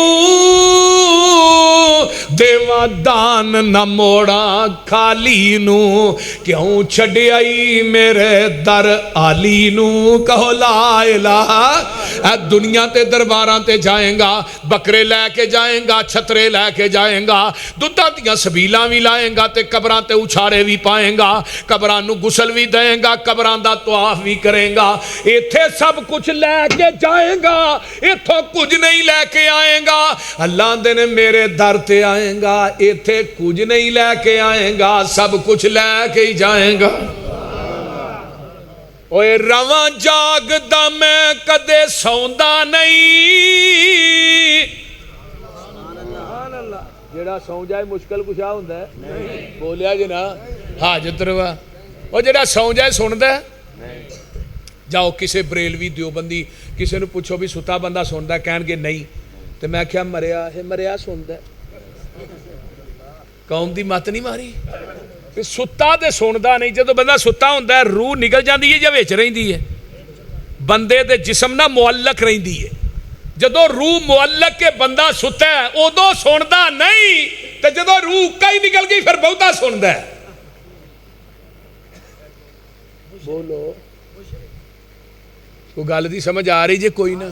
دیوا دان نہ موڑا خالی نو کیوں چھڑی آئی میرے در آلی نو کہو لا الہ اے دنیا تے درباراں تے جائیں گا بکرے لے کے جائیں گا چھترے لے کے جائیں گا دودھاں دیاں سبیلاں بھی لائیں گا تے قبراں تے اچھارے بھی پائیں گا قبراں نو غسل بھی دیں گا قبراں دا طواف بھی کریں گا ایتھے سب کچھ لے کے جائیں گا ایتھوں کچھ نہیں لے کے آئیں گا اللہ دے نے میرے در تے آئیں گا ایتھے کچھ نہیں لے کے آئیں گا سب کچھ لے کے ہی جائیں گا اوے رواں جاگدا میں کدے سوندا نہیں جڑا سو جائے مشکل کشا ہوندا ہے بولیا جی نا حاجت روا او جڑا سو جائے سندا ہے جاؤ کسے بریلوی دیوبندی کسے نو پوچھو بھی ستا بندہ سندا ہے کہن گے نہیں تے میں کیا مریا ہے مریا سندا ہے قوم دی مت نہیں ماری ستا تے سندا نہیں جدو بندہ ستا ہوندا ہے روح نکل جاندی ہے یا وچ رہندی ہے بندے دے جسم نہ معلق رہندی ہے جدو روح معلق کے بندہ ستا ہے ادو سندا نہیں تے جدو روح کئی نکل گئی پھر بہتا سندا ہے بولو کو گل دی سمجھ آ رہی جے کوئی نہ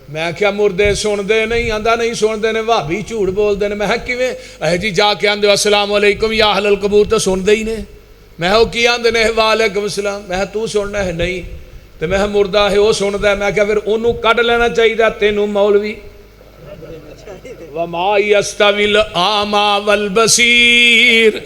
میں کیا مردے سن دے نہیں آندا نہیں سن دے نے بھابی جھوٹ بول دے نے میں کیویں اے جی جا کے آندے السلام علیکم یا اہل القبور تو سن دے ہی نے میں او کی آندے نے وعلیکم السلام میں تو سننا ہے نہیں تے میں مردہ ہے او سندا ہے میں کیا پھر اونوں کڈ لینا چاہیے تینوں مولوی وما یستوی الاعمی والبصیر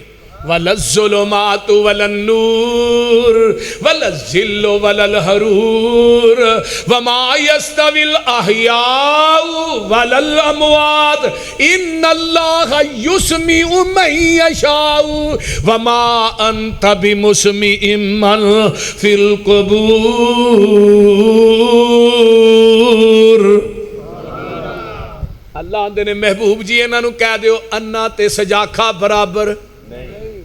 ولا الظلمات ولا النور ولا الظل ولا الحرور وما يستوي الاحياء ولا الاموات ان الله يسمع من يشاء وما انت بمسمع من في القبور اللہ دے نے محبوب جی انہاں نو کہہ دیو انا تے سجاکھا برابر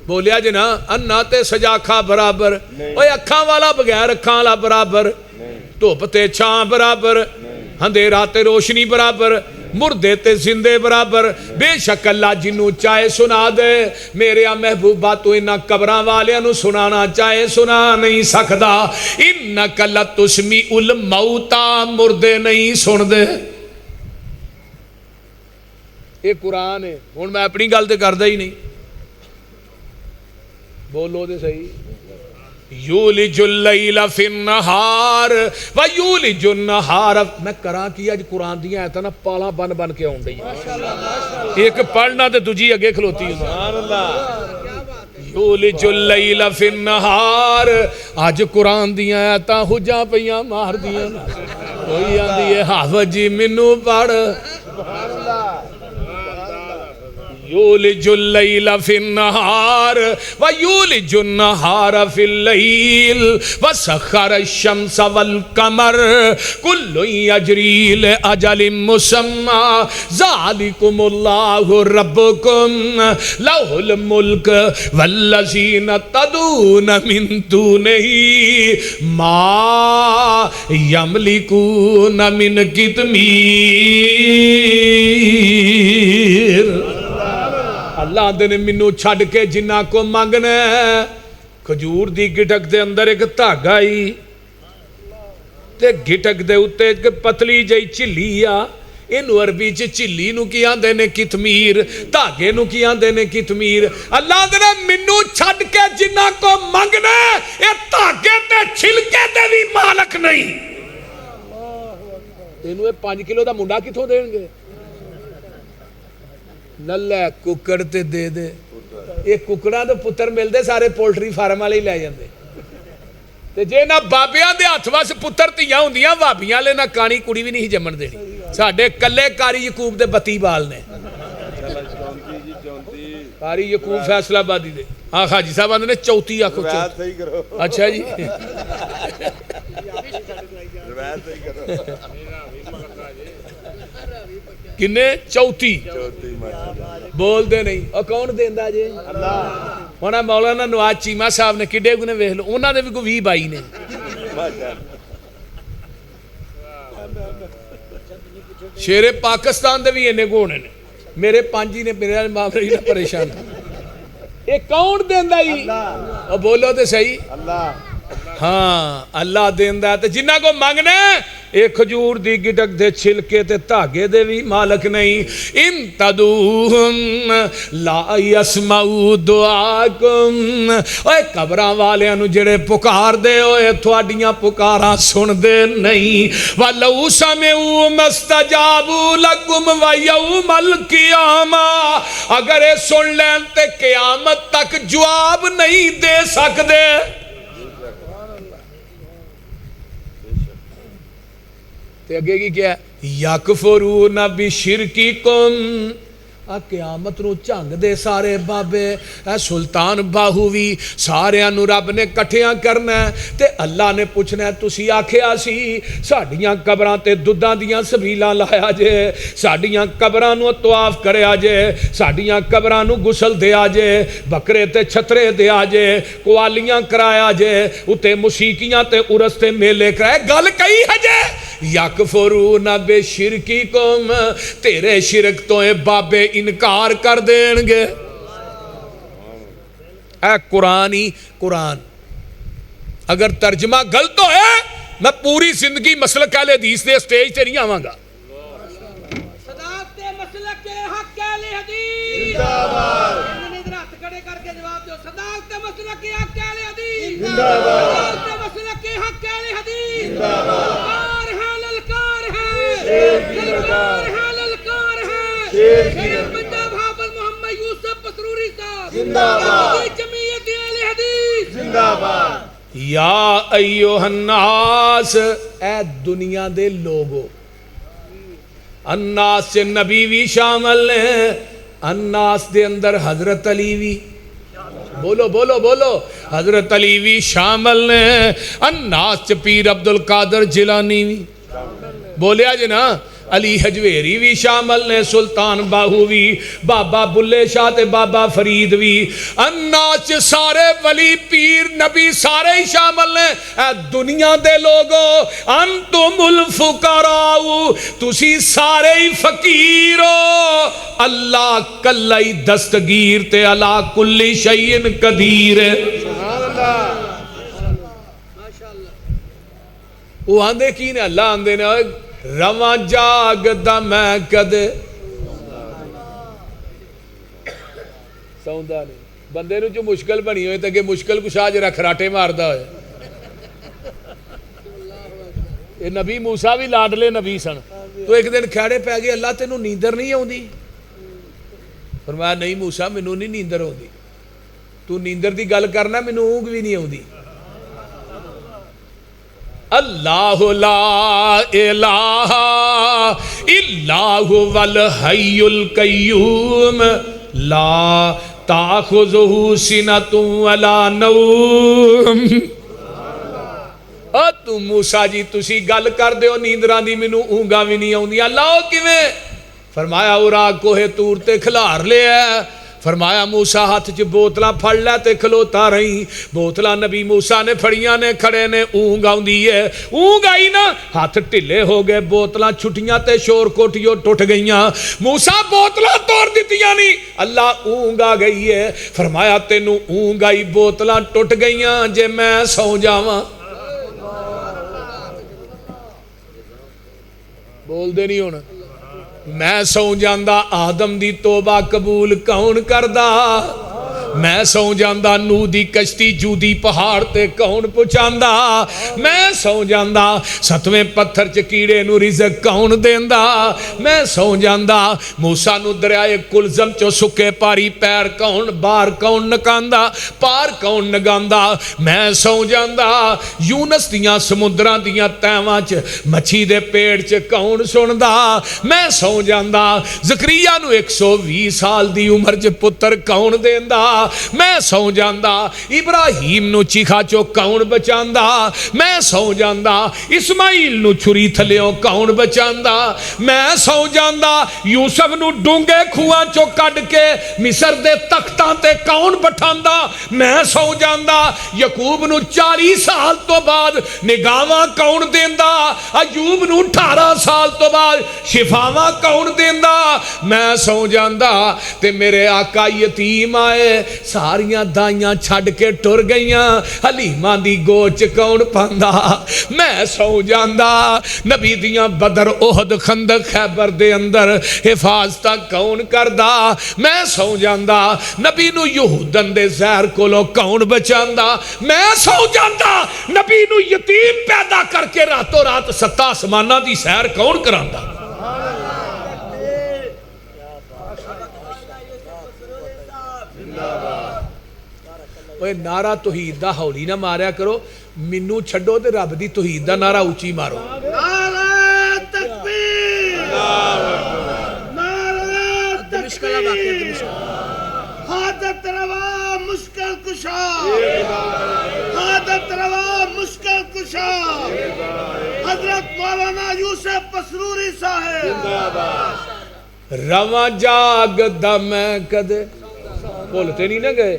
بولیا جی نا انا تے سجاکھا برابر اوے اکھاں والا بغیر اکھاں والا برابر دھوپ تے چھاں برابر اندھیرا تے روشنی برابر مردے تے زندے برابر بے شک اللہ جنوں چاہے سنا دے میرے محبوبہ تو انہاں قبراں والیاں نو سنانا چاہے سنا نہیں سکدا انک لتسمیع الموتى مردے نہیں سن دے یہ قرآن ہے ہن میں اپنی گل تے کردا ہی نہیں بولو دے صحیح یولج اللیل فی النہار ویولج النہار میں کراں کی اج قرآن دیاں آیتاں نا پالاں بن بن کے آن رہی ایک پڑھنا تے دوجی اگے کھلوتی ہے سبحان اللہ یولج اللیل فی النہار اج قرآن دیاں آیتاں حجاں پیاں مار دیاں کوئی آندی ہے حافظ جی مینوں پڑھ سبحان اللہ یولج اللیل فی النہار ویولج النہار فی اللیل وسخر الشمس والقمر کل یجری لأجل مسمی ذالکم اللہ ربکم لہ الملک والذین تدعون من دونہ ما یملکون من قطمیر اللہ دے نے منو چھڑ کے جنہ کو مانگنا ہے کھجور دی گٹک دے اندر ایک دھاگا ہی تے گٹک دے اتے ایک پتلی جائی چلی آ انو عربی چلی نو کی آن دینے کتمیر دھاگے نو کی آن دینے کتمیر اللہ دے نے منو چھڑ کے جنہ کو مانگنا ہے اے دھاگے تے چھلکے دے بھی مالک نہیں انو اے 5 کلو دا منڈا کتھوں دیں گے نلے ککڑ تے دے دے ایک ککڑاں دے پتر مل دے سارے پولٹری فارم والے ہی لے جاندے تے جے نہ بابیاں دے ہتھ وس پتر تیاں ہوندیاں بابیاں لے نہ کانی کڑی بھی نہیں جمن دینی ساڈے کلے کاری یعقوب دے بتی بال نے کاری یعقوب فیصلہ آبادی دے ہاں حاجی صاحب آندے نے 34 آکھو اچھا جی کنے 34 بول دے نہیں اور کون دیندہ جے ہونا مولانا نواز چیمہ صاحب نے کڈے گنے ویکھ لو انہاں دے بھی کوئی 20 بائی نے شیر پاکستان دے بھی انہیں گونے نے میرے 5 نے میرے معاملے ہی نہ پریشان یہ کون دیندہ ہی اور بولو دے صحیح ہاں اللہ دیندہ ہے جنہ کو مانگنے ایک کھجور دی گٹک دے چھلکے تے دھاگے دے بھی مالک نہیں ان تدعوہم لا یسمعوا دعاکم اوے قبراں والیاں نو جڑے پکار دے اوے تھوڑیاں پکاراں سن دے نہیں وَلَوْ سَمِعُوا مَا اسْتَجَابُوا لَكُمْ وَيَوْمَ الْقِيَامَةِ اگر یہ سن لین تے قیامت تک جواب نہیں دے سکدے تے اگے کی کیا ہے یکفرون بشرککم قیامت نو چنگ دے سارے بابے اے سلطان باہو بھی سارے انو رب نے کٹھیاں کرنا ہے تے اللہ نے پوچھنا ہے تسی آکھیا سی ساڑیاں قبراں تے دودھاں دیاں سبیلاں لایا جے ساڑیاں قبراں نو طواف کریا جے ساڑیاں قبراں نو غسل دیا جے بکرے تے چھترے دیا جے قوالیاں کرایا جے اتے موسیقیاں تے عرس تے میلے کرائے گل کئی ہے جے یکفرون بشرککم تیرے شرک تو اے بابے انکار کر دیں گے اے قرآنی قرآن اگر ترجمہ غلط ہے میں پوری زندگی مسلک اہل حدیث دے سٹیج تے نہیں آواں گا صداقت مسلک حق اہل حدیث زندہ باد ادھر ہاتھ کھڑے کر کے جواب دو صداقت مسلک حق اہل حدیث زندہ باد صداقت مسلک حق اہل حدیث زندہ باد للکار ہے للکار ہے للکار ہے شیر پنجاب حافظ محمد یوسف پسروری صاحب زندہ باد جمعیت اہل حدیث زندہ باد یا ایوہ الناس اے دنیا دے لوگو الناس سے نبی بھی شامل ہیں الناس دے اندر حضرت علی بھی بولو بولو بولو حضرت علی بھی شامل ہیں الناس سے پیر عبدالقادر جیلانی بھی بولیا جی نا علی حجویری بھی شامل نے, سلطان باہو بھی, بابا بلے شاہ تے بابا فرید بھی, اناس سارے ولی پیر نبی سارے ہی شامل نے. اے دنیا دے لوگو انتم الفقراء, تسی سارے ہی فقیر ہو, اللہ کلا ہی دستگیر تے علا کل شیء قدیر. وہ آندے کی نے, اللہ آندے نے رواں جاگ دا میں کدے سوندا نہیں. بندے نو جو مشکل بنی ہوئے تے مشکل کشا جرا کھراٹے ماردا ہوئے. یہ نبی موسیٰ بھی لاڈلے نبی سن, تو ایک دن کھڑے پہ گئے, اللہ تینوں نیندر نہیں آوندی؟ فرمایا نہیں موسیٰ مینوں نہیں نیندر آوندی, تو نیندر دی گل کرنا, مینوں اونگ بھی نہیں آوندی. اللہ لا الہ الا هو الحی القیوم لا تاخذہ سنۃ ولا نوم. تو موسیٰ جی تسی گل کر دیو نیندراں دی, مینوں اونگاں بھی نہیں آوندیاں. اللہ کیویں؟ فرمایا اورا کوہ طور تے کھلار لیا. فرمایا موسیٰ ہاتھ چ بوتلاں پھڑ لے تے کھلوتا رہی. بوتلاں نبی موسیٰ نے پھڑیاں نے, کھڑے نے, اونگ آوندی ہے. اونگ آئی نا, ہاتھ ٹھلے ہو گئے, بوتلاں چھٹیاں تے شور کوٹیوں ٹوٹ گئیاں. موسیٰ بوتلاں توڑ دتیاں نہیں, اللہ اونگ آ گئی ہے. فرمایا تینوں اونگ آئی, بوتلاں ٹوٹ گئیاں, جے میں سو جاواں. بول دے نہیں ہونا, میں سو جاندہ آدم دی توبہ قبول کون کردہ, میں سو جاندہ نو دی کشتی جودی پہاڑ تے کون پچاندہ, میں سو جاندہ ستویں پتھر چ کیڑے نو رزق کون دیندہ, میں سو جاندہ موسیٰ نو دریائے کلزم چو سکے پاری پیر کون بار کون نکاندہ, پار کون نگاندہ, میں سو جاندہ یونس دیاں سمندران دیاں تیواں چ مچھی دے پیڑ چ کون سندہ, میں سو جاندہ زکریا نو 120 سال دی عمر چ پتر کون دیندہ, میں سو جاندہ ابراہیم نو چیخا چو کون بچاندہ, میں سو جاندہ اسماعیل نو چھری تھلیوں کون بچاندہ, میں سو جاندہ یوسف نو ڈونگے کھواں چو کڈ کے مصر دے تختاں تے کون بٹھاندہ, میں سو جاندہ یعقوب نو 40 سال تو بعد نگاواں کون دیندہ, ایوب نو 18 سال تو بعد شفاواں کون دیندہ, میں سو جاندہ تے میرے آقا یتیم آئے, ساریاں دائیاں چھڑ کے ٹر گئیاں, حلیمہ دی گوچ کون پاندہ, میں سو جاندہ نبی دیاں بدر احد خندق خیبر دے اندر حفاظتہ کون کردہ, میں سو جاندہ نبی نو یہودن دے زہر کولو کون بچاندہ, میں سو جاندہ نبی نو یتیم پیدا کر کے راتوں رات 7 آسمانہ دی سیر کون کراندہ. اوے نعرہ توحید دا ہولی نہ ماریا کرو, منو چھڑو تے رب دی توحید دا نعرہ اونچی مارو. نعرہ تکبیر, نعرہ تکبیر, حاجت روا مشکل کشا, حاجت روا مشکل کشا, حضرت مولانا یوسف پسروری صاحب. رواں جاگ دا میں کدے بولتے نہیں نہ گئے,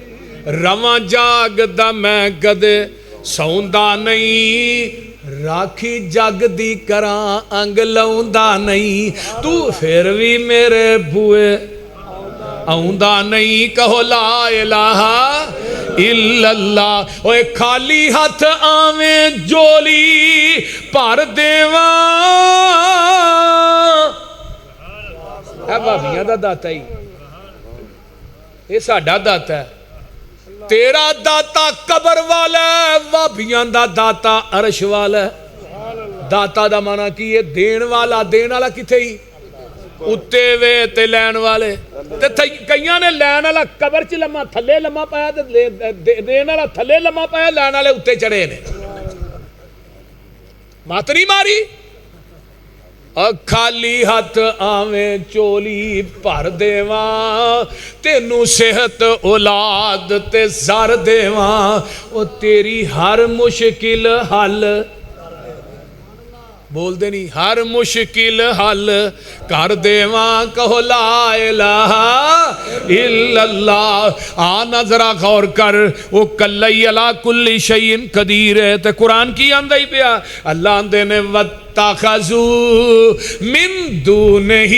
رواں جاگ دا میں کدے سوندا نہیں, راکھی جگ دی کراں انگ لاؤندا نہیں, تو پھر بھی میرے بوئے آؤندا نہیں. کہو لا الہ الا اللہ. اوے خالی ہاتھ آویں جولی پر دیواں, اے بھابیاں دا داتا ہی, یہ ساڈا داتا ہے. تیرا داتا قبر والا ہے, بھابیاں دا داتا عرش والا ہے. داتا دا معنی کی ہے دین والا, دین والا کتھے ہی اتے وے تے لین والے, تے کئیاں نے لین والا قبر چ لمحہ تھلے لمحہ پایا تے دین والا تھلے لمحہ پایا, لین والے اتے چڑھے نے. مات نہیں ماری. خالی ہاتھ آویں چولی پر دیواں, تینوں صحت اولاد تے زر دیواں, او تیری ہر مشکل حل. بول دے نہیں ہر مشکل حل کر دیواں کہو لا الہ الا اللہ آنا ذرا غور کر وہ کلی علا کل شیء قدیر ہے تے قرآن کی آندہ ہی پیا اللہ آندے نے وَاتَّخَذُوا مِن دُونِهِ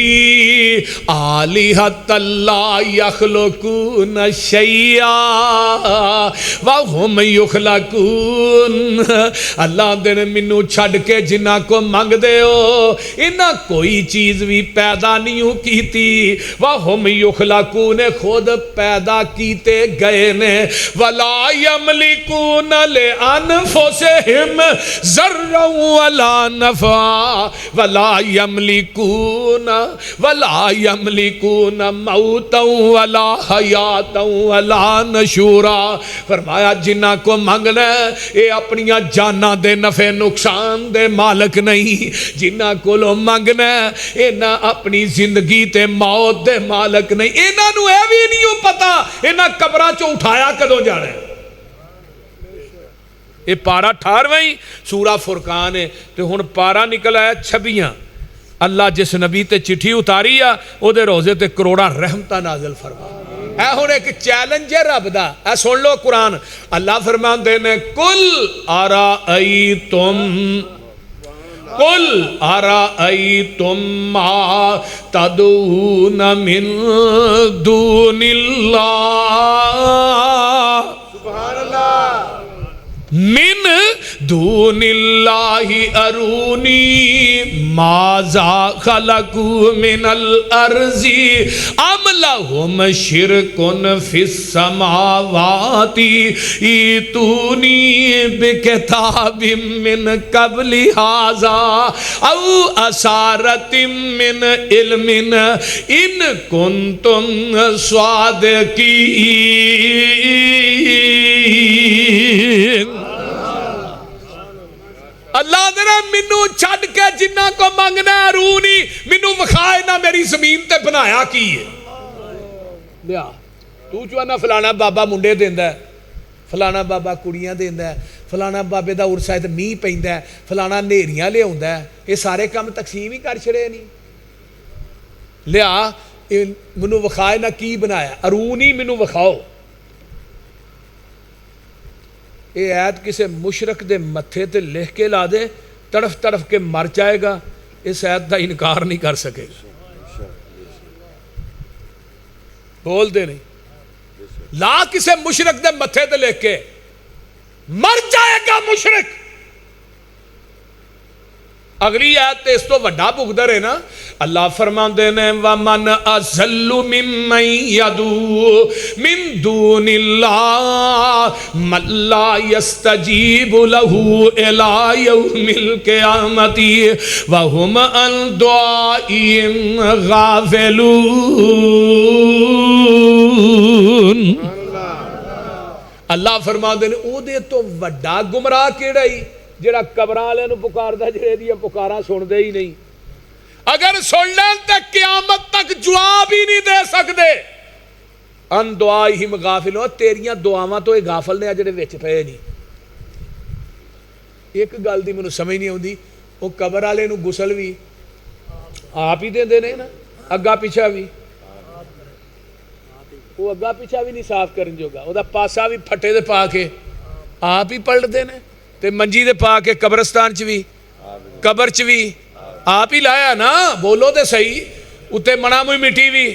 آلِهَةً لَا يَخْلُقُونَ شَيْئًا وَهُمْ يُخْلَقُونَ اللہ آندے نے منو چھڑ کے جنہ کو مانگ دے ہو انہاں کوئی چیز بھی پیدا نہیں کیتی وَهُمْ يُخْلَقُونَ خود پیدا کیتے گئے نے وَلَا يَمْلِكُونَ لِأَنفُسِهِمْ ذَرًّا وَلَا نَفْعًا وَلَا يَمْلِكُونَ مَوْتًا وَلَا حَيَاةً وَلَا نَشُورًا فرمایا جنہ کو مانگنا اے اپنیاں جاناں دے نفع نقصان دے مالک نہیں جنہ کو لو مانگنا اے نہ اپنی زندگی تے موت دے مالک نہیں انہاں نو اے بھی نہیں پتا انہاں قبراں چوں اٹھایا کدوں جانا ہے یہ پارا 18ویں سورہ فرقان ہے تو ہن پارا نکل آیا 26 اللہ جس نبی تے چٹھی اتاری او دے روزے تے کروڑاں رحمتہ نازل فرما اے ہن ایک چیلنج ہے رب دا اے سن لو قرآن اللہ فرماندے نے قل ارائیتم ما تدعون من دون اللہ سبحان اللہ من دون اللہ ارونی ماذا خلقوا من الارض ام لہم شرک فی السماوات ایتونی بکتاب من قبل ھذا او اثارت من علم ان کنتم صادقین اللہ دینا منو چھڑ کے جنہ کو مانگنا ہے رونی منو وکھائے نہ میری زمین تے بنایا کی ہے لیا تو چوانا فلانا بابا منڈے دیندہ ہے فلانا بابا کڑیاں دیندہ ہے فلانا بابے دا عرصہ ہے تو می پیندہ ہے فلانا نیریاں لے ہوندہ ہے یہ سارے کام تقسیم ہی کر چھڑے نہیں لیا منو وکھائے نہ کی بنایا ارونی منو وکھاؤ یہ آیت کسے مشرک دے متھے تے لکھ کے لا دے تڑف تڑف کے مر جائے گا اس آیت دا انکار نہیں کر سکے گا بول دے نہیں لا کسے مشرک دے متھے تے لکھ کے مر جائے گا مشرک اگلی آیت تے اس تو وڈا بغدر ہے نا اللہ فرمان دینے وَمَنْ أَزَلُّ مِمَّنْ يَدُعُو مِن دُونِ اللَّهِ مَن لَّا يَسْتَجِيبُ لَهُ إِلَىٰ يَوْمِ الْقِيَامَةِ وَهُمْ عَن دُعَائِهِمْ غَافِلُونَ اللہ فرمان دینے او دے تو وڈا گمراہ کیڑا ہی جڑا قبراں والے نو پکاردا جڑے دی پکاراں سن دے ہی نہیں اگر سن لین تے قیامت تک جواب ہی نہیں دے سکدے ان دعائہم غافلون تیریاں دعاواں تو اے غافل نے جڑے وچ پئے نہیں ایک گل دی مینوں سمجھ نہیں اوندی او قبر والے نو غسل بھی آپ ہی دیندے نے نا اگا پیچھا بھی وہ اگا پیچھا بھی نہیں صاف کرن جوگا او دا پاسا بھی پھٹے دے پا کے آپ ہی پلٹدے نے تے منجی دے پا کے قبرستان چ بھی قبر چ بھی آپ ہی لایا نا بولو تے صحیح اتے منا موئی مٹی بھی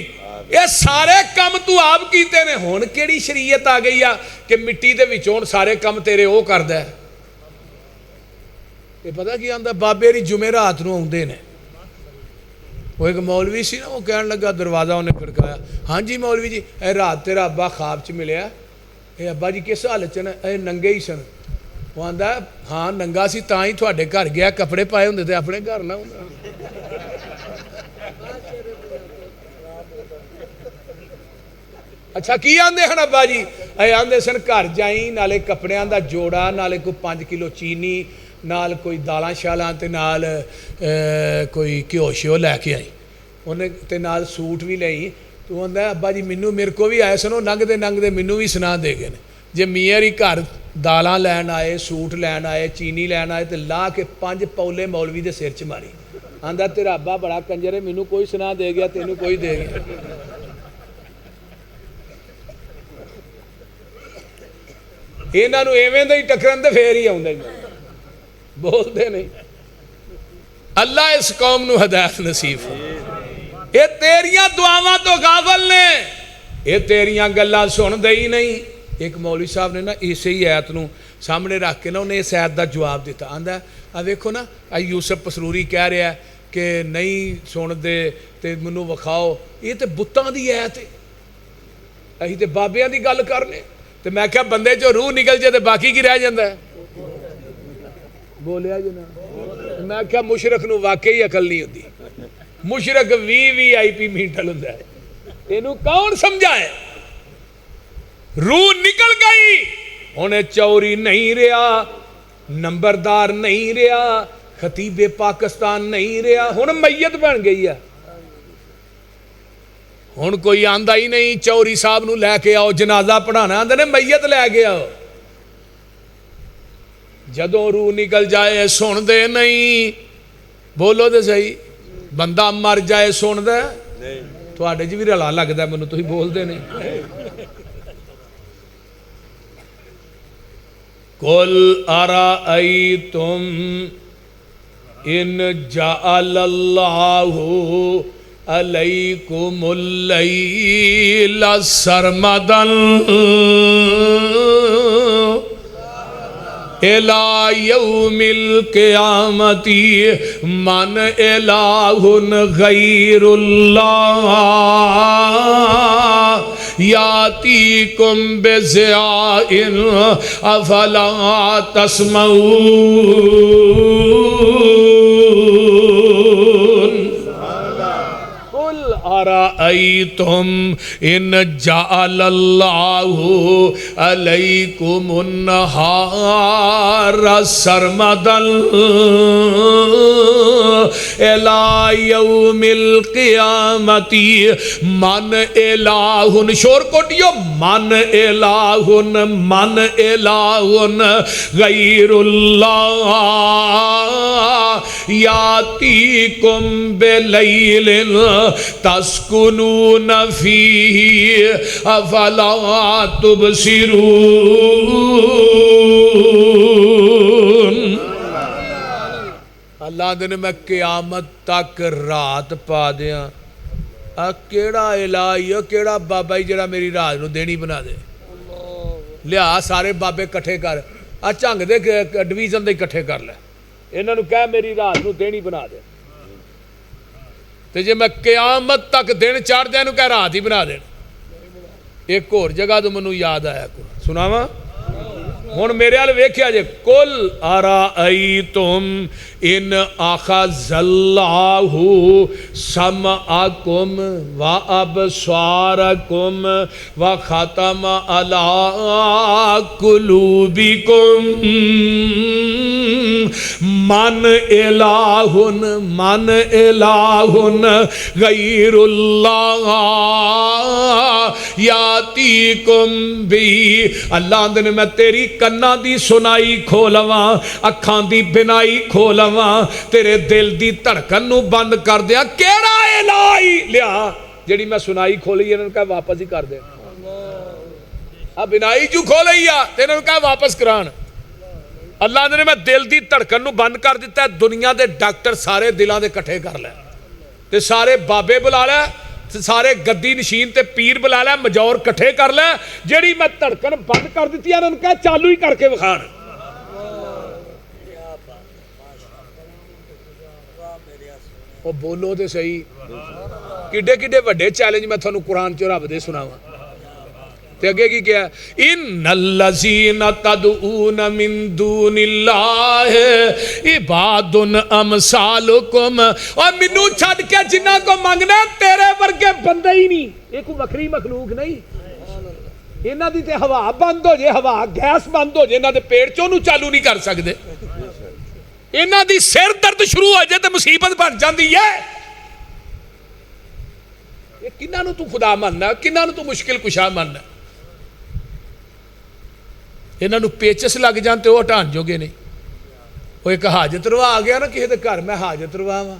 یہ سارے کم تو آپ کیتے نے ہون کیڑی شریعت آ گئی کہ مٹی دے وچوں سارے کم تیرے او کردا ہے یہ پتہ کی آندا بابے ری جمعرات نو اوندے نے وہ ایک مولوی سی نا وہ کہن لگا دروازہ انہیں کھڑکایا ہاں جی مولوی جی اے رات تیرا ابا خواب چ ملیا اے ابا جی کس حالت چ اے ننگے ہی سن وہ آندا ہاں ننگا سی تاں ہی تھوڑے گھر گیا کپڑے پائے ہوندے تے اپنے گھر نہ ہوندا اچھا کی آندے ہیں ابا جی اے آندے سن گھر جائیں نالے کپڑیاں دا جوڑا نالے کوئی 5 کلو چینی نال کوئی دالاں شالاں تے نال کوئی گھیو شیو لے کے آئی انہیں تے نال سوٹ بھی لئی تو آندا ابا جی منو میرے کو بھی آئے سنو ننگ دے منو بھی سنا دے گئے جے میری گھر دالاں لین آئے سوٹ لین آئے چینی لین آئے تو لا کے 5 پولے مولوی دے سر چ ماری آندا تیرا ابا بڑا کنجر ہے مینوں کوئی سنا دے گیا تینوں کوئی دے گیا انہاں نوں ایویں دا ہی ٹکرن تے پھر ہی آوندا بولدے نہیں اللہ اس قوم نو ہدایت نصیب فرمائے یہ تیریاں دعاواں تو غافل نے یہ تیریاں گلاں سن دے ہی نہیں ایک مولوی صاحب نے نا اسی ہی آیت نو سامنے رکھ کے نا انہیں اس آیت دا جواب دیتا آندا دیکھو نا یوسف پسروری کہہ رہا ہے کہ نہیں سن دے تے منو وکھاؤ یہ تے بتاں دی آیت ہے اسی تے بابیاں دی گل کرنے تے میں کہا بندے جو روح نکل جائے تے باقی کی رہ جاندا ہے بولیا جناب میں کہا مشرک نو واقعی عقل نہیں ہوندی مشرک وی آئی پی مینٹل ہوندا ہے اینو کون سمجھائے روح نکل گئی انہیں چوری نہیں رہا نمبردار نہیں رہا خطیب پاکستان نہیں رہا ہن میت بن گئی ہے ہن کوئی آندا ہی نہیں چوری صاحب نو لے کے آؤ جنازہ پڑھانا آندے نے میت لے کے آؤ جدوں روح نکل جائے سن دے نہیں بولو دے صحیح بندہ مر جائے سن دے تواڈے جی بھی رلا لگدا ہے مینوں تسی بول دے نہیں قل ارأیتم ان جعل اللہ علیکم اللیل سرمدا الى یوم القیامت من الہ غیر اللہ یاتیکم بضیاء افلا تسمعون قل ارأیتم ان جعل اللہ علیکم النہار سرمدا الى یوم القیامت من الہ شور کوٹیو من الہ غیر اللہ یاتیکم بلیل تسکنون فیہ افلا تبصرون اللہ دے نے میں قیامت تک رات پا دیاں کیڑا الہی کیڑا بابا جڑا میری رات نو دینی بنا دے لیا سارے بابے کٹھے کر چنگ دے ڈویژن دے کٹھے کر لے انہاں نو کہہ میری رات نو دینی بنا دے تے جے میں قیامت تک دن چڑھ دے نو کہہ رات ہی بنا دے ایک اور جگہ تو منو یاد آیا سناواں ہن میرے وال ویکھیا جے قل ارأیتم ان اخذ اللہ سمعکم وابصارکم وختم علی قلوبکم من الہ غیر اللہ یاتیکم بھی اللہ نے میں تیری کنا دی سنائی کھولواں اکھاں دی بنائی کھولواں تیرے دل دی دھڑکن نو بند کر دیا کیڑا الہی لیا جڑی میں سنائی کھولی انہوں نے کہا واپس ہی کر دے اب بنائی جو کھولی انہوں نے کہا واپس کران اللہ نے میں دل دی دھڑکن نو بند کر دیتا ہے دنیا دے ڈاکٹر سارے دلاں دے کٹھے کر لے تے سارے بابے بلا لے سارے گدی نشین تے پیر بلا لے مجور کٹھے کر لے جڑی میں دھڑکن بند کر دیتی ہے انہوں نے کہا چالو ہی کر کے بخار وہ بولو دے صحیح کڈے کڈے وڈے چیلنج میں تھانوں قرآن چ رب دے سناواں تے اگے کی کیا ان الذین تدعون من دون اللہ عباد امثالکم اور مینوں چھڈ کے جنہاں کو منگنا تیرے ورگے بندے ہی نہیں یہ کوئی وکری مخلوق نہیں انہاں دی تے ہوا بند ہو جے ہوا گیس بند ہو جے انہاں دے پیٹ چوں نوں چالو نہیں کر سکدے انہاں دی سر درد شروع ہو جائے تے مصیبت بن جاندی ہے یہ کنہاں نوں تو خدا مننا کنہاں نوں تو مشکل کشا مننا ਇਹਨਾਂ ਨੂੰ ਪੇਚਸ ਲੱਗ ਜਾਣ ਤੇ ਉਹ ਹਟਾਉਣ ਜੋਗੇ ਨਹੀਂ। ਉਹ ਇੱਕ ਹਾਜਤ ਰਵਾ ਆ ਗਿਆ ਨਾ ਕਿਸੇ ਦੇ ਘਰ, ਮੈਂ ਹਾਜਤ ਰਵਾਵਾਂ,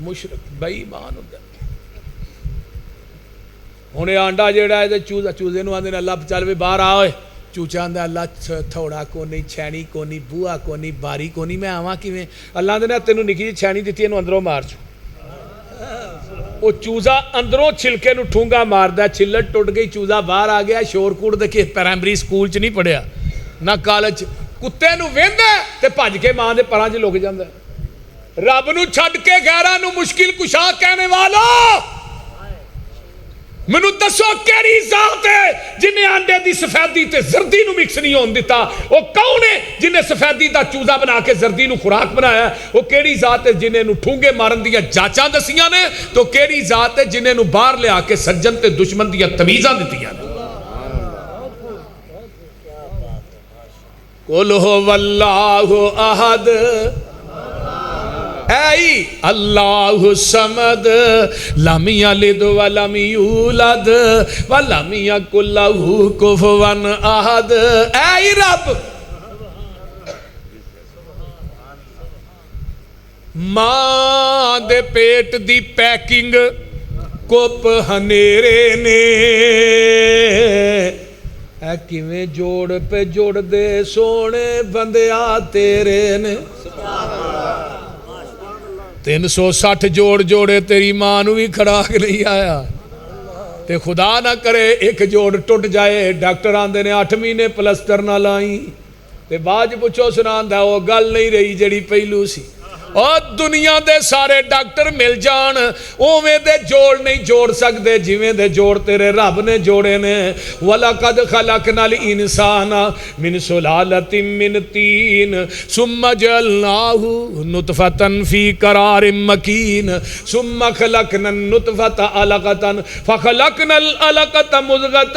مشرک بے ایمان ہوندا ہن اے آنڈا جیڑا ہے تے چوزے نو آندے نے اللہ چل وی باہر آ اوئے چوچا آندا اللہ تھوڑا کونی چھینی کونی بوہا کونی باری کونی میں آواں کیویں اللہ آندے نے تینوں نکی جی چھینی دتی اینو اندروں مار چھو وہ چوزا اندروں چھلکے نو ٹھونگا ماردا چھلٹ ٹوٹ گئی چوزا باہر آ گیا شور کوڑ دے کے پرائمری سکول چ نہیں پڑھیا نہ کالج کتے نو ویندا تے بھج کے ماں دے پراں چ لک جاندا رب نو چھڈ کے غیراں نو مشکل کشا کہنے والا منو دسو کیڑی ذات ہے جنہیں آنڈے دی سفیدی تے زردی نو مکس نہیں ہون دیتا وہ کون ہے جنہیں سفیدی دا چوزا بنا کے زردی نو خوراک بنایا وہ کیڑی ذات ہے جنہیں نو ٹھونگے مارن دیا جاچاں دسیاں نے تو کیڑی ذات ہے جنہیں نو باہر لے آ کے سجن تے دشمن دیا تمیزاں دتیاں نے قل هو اللہ احد اے اللہ الصمد لم یلد ولم یولد ولم یکن لہ کفوا احد اے رب ماں دے پیٹ دی پیکنگ کپ ہنیرے نے اے کیویں جوڑ پہ جوڑ دے سونے بندیا تیرے نے 360 جوڑ جوڑے تیری ماں نو بھی کھڑاک نہیں آیا تے خدا نہ کرے ایک جوڑ ٹوٹ جائے ڈاکٹر آندے نے 8 مہینے پلسٹر نہ لائیں تے باج پوچھو سناندا وہ گل نہیں رہی جڑی پہلو سی اور دنیا دے سارے ڈاکٹر مل جان اوویں دے جوڑ نہیں جوڑ سکدے جویں دے جوڑ تیرے رب نے جوڑے نے وَلَقَدْ خَلَقْنَا الْإِنسَانَ مِنْ سُلَالَةٍ مِّنْ طِينٍ ثُمَّ جَعَلْنَاهُ نُطْفَةً فِي قَرَارٍ مَّكِينٍ ثُمَّ خَلَقْنَا النُّطْفَةَ عَلَقَةً فَخَلَقْنَا الْعَلَقَةَ مُضْغَةً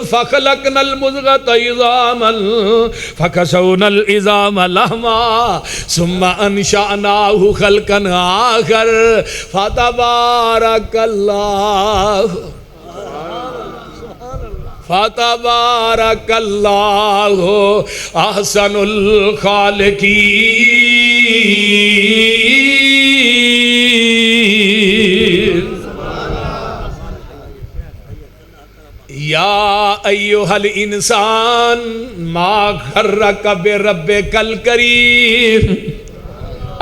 فَخَلَقْنَا الْمُضْغَةَ عِظَامًا فَكَسَوْنَا الْعِظَامَ لَحْمًا ثُمَّ أَنشَأْنَاهُ خلقاً آخر فتبارک اللہ فتبارک اللہ احسن الخالقین یا ایہا الانسان ما غرک بربک الکریم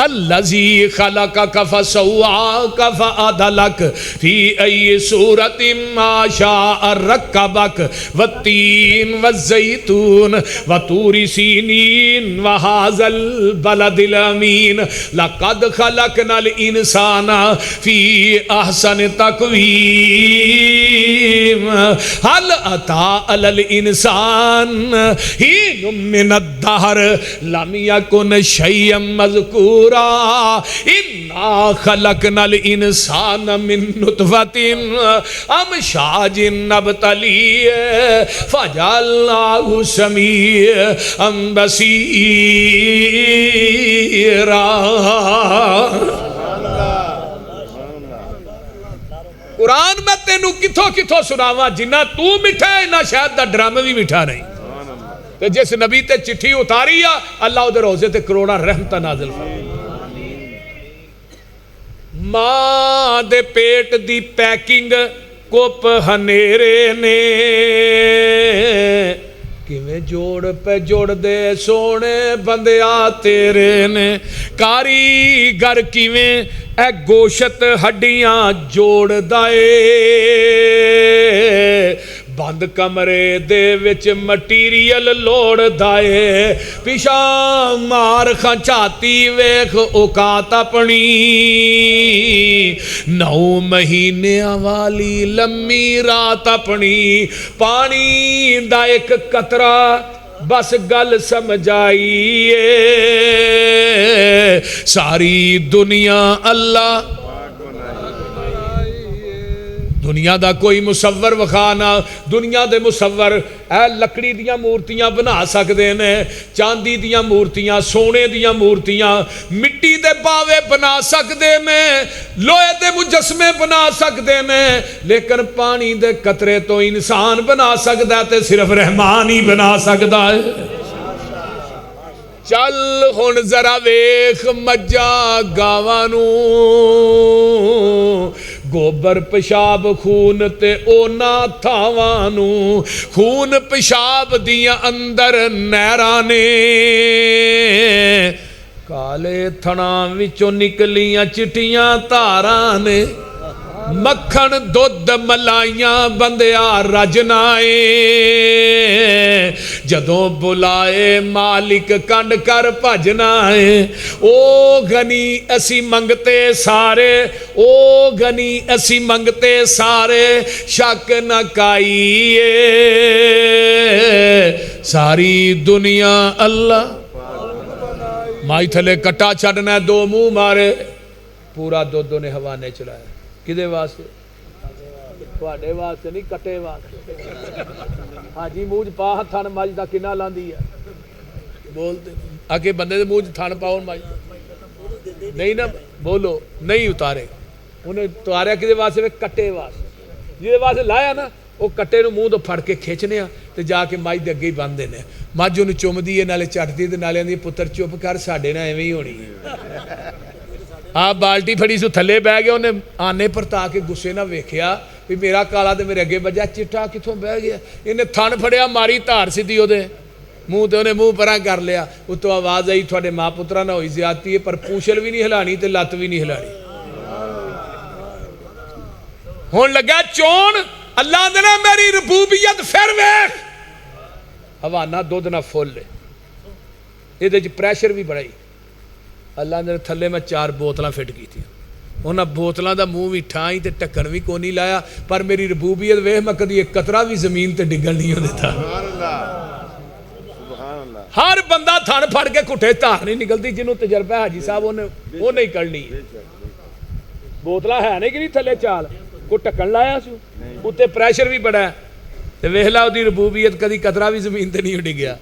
الذي خلقك فسواك فعدلك في أي صورة ما شاء ركبك والتين والزيتون وطور سينين وهذا البلد الأمين لقد خلقنا الإنسان في أحسن تقويم هل أتى على الإنسان حين من الدهر لم يكن شيئا مذكورا اِنَّا خَلَقْنَا الْإِنسَانَ مِن نُطْفَةٍ أَمْشَاجٍ نَبْتَلِيهِ فَجَعَلْنَاهُ سَمِيعًا بَصِيرًا قرآن میں تینوں کتھوں کتھوں سناواں جنہ تو مٹھا ہے نہ شاید دا ڈرامہ بھی مٹھا نہیں تو جس نبی تے چٹھی اتاری اللہ دے روزے تے کروڑا رحمتہ نازل فرمائے ماں دے پیٹ دی پیکنگ کپ ہنیرے نے کیویں جوڑ پہ جوڑ دے سونے بندیا تیرے نے کاریگر کیویں اے گوشت ہڈیاں جوڑ دائے بند کمرے دے وچ مٹیریل لوڑ دائے پیشا مار کھنچاتی ویخ اوقات اپنی 9 مہینے والی لمبی رات اپنی پانی دا ایک قطرہ بس گل سمجھائیے ساری دنیا اللہ دنیا دا کوئی مصور وکھانا دنیا دے مصور اے لکڑی دیاں مورتیاں بنا سکدے نے چاندی دیاں مورتیاں سونے دیاں مورتیاں مٹی دے باوے بنا سکدے نے لوہے دے مجسمے بنا سکدے نے لیکن پانی دے قطرے تو انسان بنا سکدا تے صرف رحمان ہی بنا سکدا ہے ਚੱਲ ਹੁਣ ਜ਼ਰਾ ਵੇਖ ਮੱਝਾਂ ਗਾਵਾਂ ਨੂੰ ਗੋਬਰ ਪਿਸ਼ਾਬ ਖੂਨ ਤੇ ਉਹਨਾਂ ਥਾਵਾਂ ਨੂੰ ਖੂਨ ਪਿਸ਼ਾਬ ਦੀਆਂ ਅੰਦਰ ਨਹਿਰਾਂ ਨੇ ਕਾਲੇ ਥਣਾਂ ਵਿੱਚੋਂ ਨਿਕਲੀਆਂ ਚਿੱਟੀਆਂ ਧਾਰਾਂ ਨੇ ਮੱਖਣ ਦੁੱਧ ਮਲਾਈਆਂ ਬੰਦਿਆ ਰਜਨਾ ਏ ਜਦੋਂ ਬੁਲਾਏ ਮਾਲਿਕ ਕੰਡ ਕਰ ਭਜਨਾ ਏ ਉਹ ਗਨੀ ਅਸੀਂ ਮੰਗਤੇ ਸਾਰੇ ਉਹ ਗਨੀ ਅਸੀਂ ਮੰਗਤੇ ਸਾਰੇ ਸ਼ੱਕ ਨਾ ਕਾਈਏ ਸਾਰੀ ਦੁਨੀਆ ਅੱਲਾ ਮਾਈ ਥਲੇ ਕੱਟਾ ਛੱਡਣਾ ਦੋ ਮੂੰਹ ਮਾਰੇ ਪੂਰਾ ਦੁੱਧ ਉਹਨੇ ਹਵਾਨੇ ਚਲਾਇਆ ਕਿਹਦੇ ਵਾਸਤੇ ਤੁਹਾਡੇ ਵਾਸਤੇ ਨਹੀਂ ਕੱਟੇ ਵਾਸਤੇ ਹਾਂਜੀ ਮੂੰਹ 'ਚ ਪਾ ਥਣ ਮੱਝ ਦਾ ਕਿੰਨਾ ਲਾਂਦੀ ਆ ਬੋਲਦੇ ਅੱਗੇ ਬੰਦੇ ਦੇ ਮੂੰਹ 'ਚ ਥਣ ਪਾਉਣ ਮੱਝ ਨਹੀਂ ਨਾ ਬੋਲੋ ਨਹੀਂ ਉਤਾਰੇ ਉਹਨੇ ਉਤਾਰਿਆ ਕਿਹਦੇ ਵਾਸਤੇ ਵੇ ਕੱਟੇ ਵਾਸਤੇ ਜਿਹਦੇ ਵਾਸਤੇ ਲਾਇਆ ਨਾ ਉਹ ਕੱਟੇ ਨੂੰ ਮੂੰਹ ਤੋਂ ਫੜ ਕੇ ਖਿੱਚਨੇ ਆ ਤੇ ਜਾ ਕੇ ਮੱਝ ਦੇ ਅੱਗੇ ਹੀ ਬੰਨ੍ਹਦੇ ਨੇ ਮੱਝ ਉਹਨੂੰ ਚੁੰਮਦੀ ਹੈ ਨਾਲੇ ਚੱਟਦੀ ਤੇ ਨਾਲੇ ਆਂਦੀ ਪੁੱਤਰ ਚੁੱਪ ਕਰ ਸਾਡੇ ਨਾਲ ਐਵੇਂ ਹੀ ਹੋਣੀ ਹੈ ਆ ਬਾਲਟੀ ਫੜੀ ਸੂ ਥੱਲੇ ਬਹਿ ਗਿਆ ਉਹਨੇ ਆਨੇ ਪਰਤਾ ਕੇ ਗੁੱਸੇ ਨਾਲ ਵੇਖਿਆ ਵੀ ਮੇਰਾ ਕਾਲਾ ਤੇ ਮੇਰੇ ਅੱਗੇ ਵੱਜਾ ਚਿੱਟਾ ਕਿੱਥੋਂ ਬਹਿ ਗਿਆ ਇਹਨੇ ਥਣ ਫੜਿਆ ਮਾਰੀ ਧਾਰ ਸਿੱਧੀ ਉਹਦੇ ਮੂੰਹ ਤੇ ਉਹਨੇ ਮੂੰਹ ਪਰਾਂ ਕਰ ਲਿਆ ਉੱਤੋਂ ਆਵਾਜ਼ ਆਈ ਤੁਹਾਡੇ ਮਾਂ ਪੁੱਤਰਾਂ ਨਾਲ ਹੋਈ ਜ਼ਿਆਦਤੀ ਹੈ ਪਰ ਪੂਛਲ ਵੀ ਨਹੀਂ ਹਿਲਾਣੀ ਤੇ ਲੱਤ ਵੀ ਨਹੀਂ ਹਿਲਾਣੀ ਹੁਣ ਲੱਗਾ ਚੋਣ ਅੱਲਾ ਦੇ ਨਾਲ ਮੇਰੀ ਰਬੂਬੀਅਤ ਫਿਰ ਵੇਖ ਹਵਾਨਾ ਦੁੱਧ ਨਾਲ ਫੁੱਲ ਇਹਦੇ 'ਚ ਪ੍ਰੈਸ਼ਰ ਵੀ ਬੜਾ ਹੀ ਅੱਲਾ ਨੇ ਥੱਲੇ ਮੈਂ 4 ਬੋਤਲਾਂ ਫਿੱਟ ਕੀਤੀਆਂ ਉਹਨਾਂ ਬੋਤਲਾਂ ਦਾ ਮੂੰਹ ਵੀ ਠਾਂ ਤੇ ਢੱਕਣ ਵੀ ਕੋਈ ਨਹੀਂ ਲਾਇਆ ਪਰ ਮੇਰੀ ਰਬੂਬੀਅਤ ਵੇਖ ਮੈਂ ਕਦੀ ਇੱਕ ਕਤਰਾ ਵੀ ਜ਼ਮੀਨ ਤੇ ਡਿੱਗਣ ਨਹੀਂ ਦਿੱਤਾ ਹਰ ਬੰਦਾ ਥਣ ਫੜ ਕੇ ਘੁੱਟੇ ਧਾਰ ਨਹੀਂ ਨਿਕਲਦੀ ਜਿਹਨੂੰ ਤਜਰਬਾ ਹਾਜੀ ਸਾਹਿਬ ਉਹਨੇ ਹੀ ਕੱਢਣੀ ਬੋਤਲਾਂ ਹੈ ਨਹੀਂ ਕਿ ਨਹੀਂ ਥੱਲੇ ਚਾਲ ਕੋਈ ਢੱਕਣ ਲਾਇਆ ਸੀ ਉੱਤੇ ਪ੍ਰੈਸ਼ਰ ਵੀ ਬੜਾ ਤੇ ਵੇਖ ਲਾ ਉਹਦੀ ਰਬੂਬੀਅਤ ਕਦੀ ਕਤਰਾ ਵੀ ਜ਼ਮੀਨ ਤੇ ਨਹੀਂ ਡਿੱਗਿਆ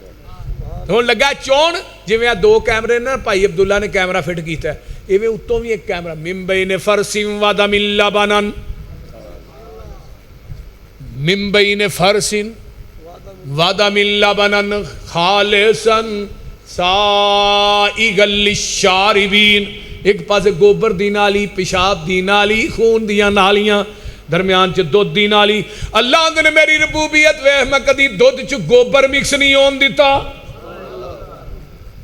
ਹੁਣ ਲੱਗਾ ਚੋਣ ਜਿਵੇਂ ਆ 2 ਕੈਮਰੇ ਨੇ ਭਾਈ ਅਬਦੁੱਲਾ ਨੇ ਕੈਮਰਾ ਫਿੱਟ ਕੀਤਾ ਇਵੇਂ ਉੱਤੋਂ ਵੀ ਇੱਕ ਕੈਮਰਾ ਮਿੰਬਈ ਨੇ ਫਰਸਿਮ ਵਾਦਾ ਮਿੱਲਾ ਬਨਨ ਮਿੰਬਈ ਨੇ ਫਰਸਿਨ ਵਾਦਾ ਮਿੱਲਾ ਬਨਨ ਖਾਲਿਸਨ ਸਾਈਗਲ ਲਿਸ਼ਾਰਿਬੀਨ ਇੱਕ ਪਾਸੇ ਗੋਬਰ ਦੀ ਨਾਲੀ ਪਿਸ਼ਾਬ ਦੀ ਨਾਲੀ ਖੂਨ ਦੀਆਂ ਨਾਲੀਆਂ ਦਰਮਿਆਨ ਚ ਦੁੱਧ ਦੀ ਨਾਲੀ ਅੱਲਾਹ ਨੇ ਮੇਰੀ ਰਬੂਬੀਅਤ ਵੇਖ ਮੈਂ ਕਦੀ ਦੁੱਧ ਚ ਗੋਬਰ ਮਿਕਸ ਨਹੀਂ ਹੋਣ ਦਿੱਤਾ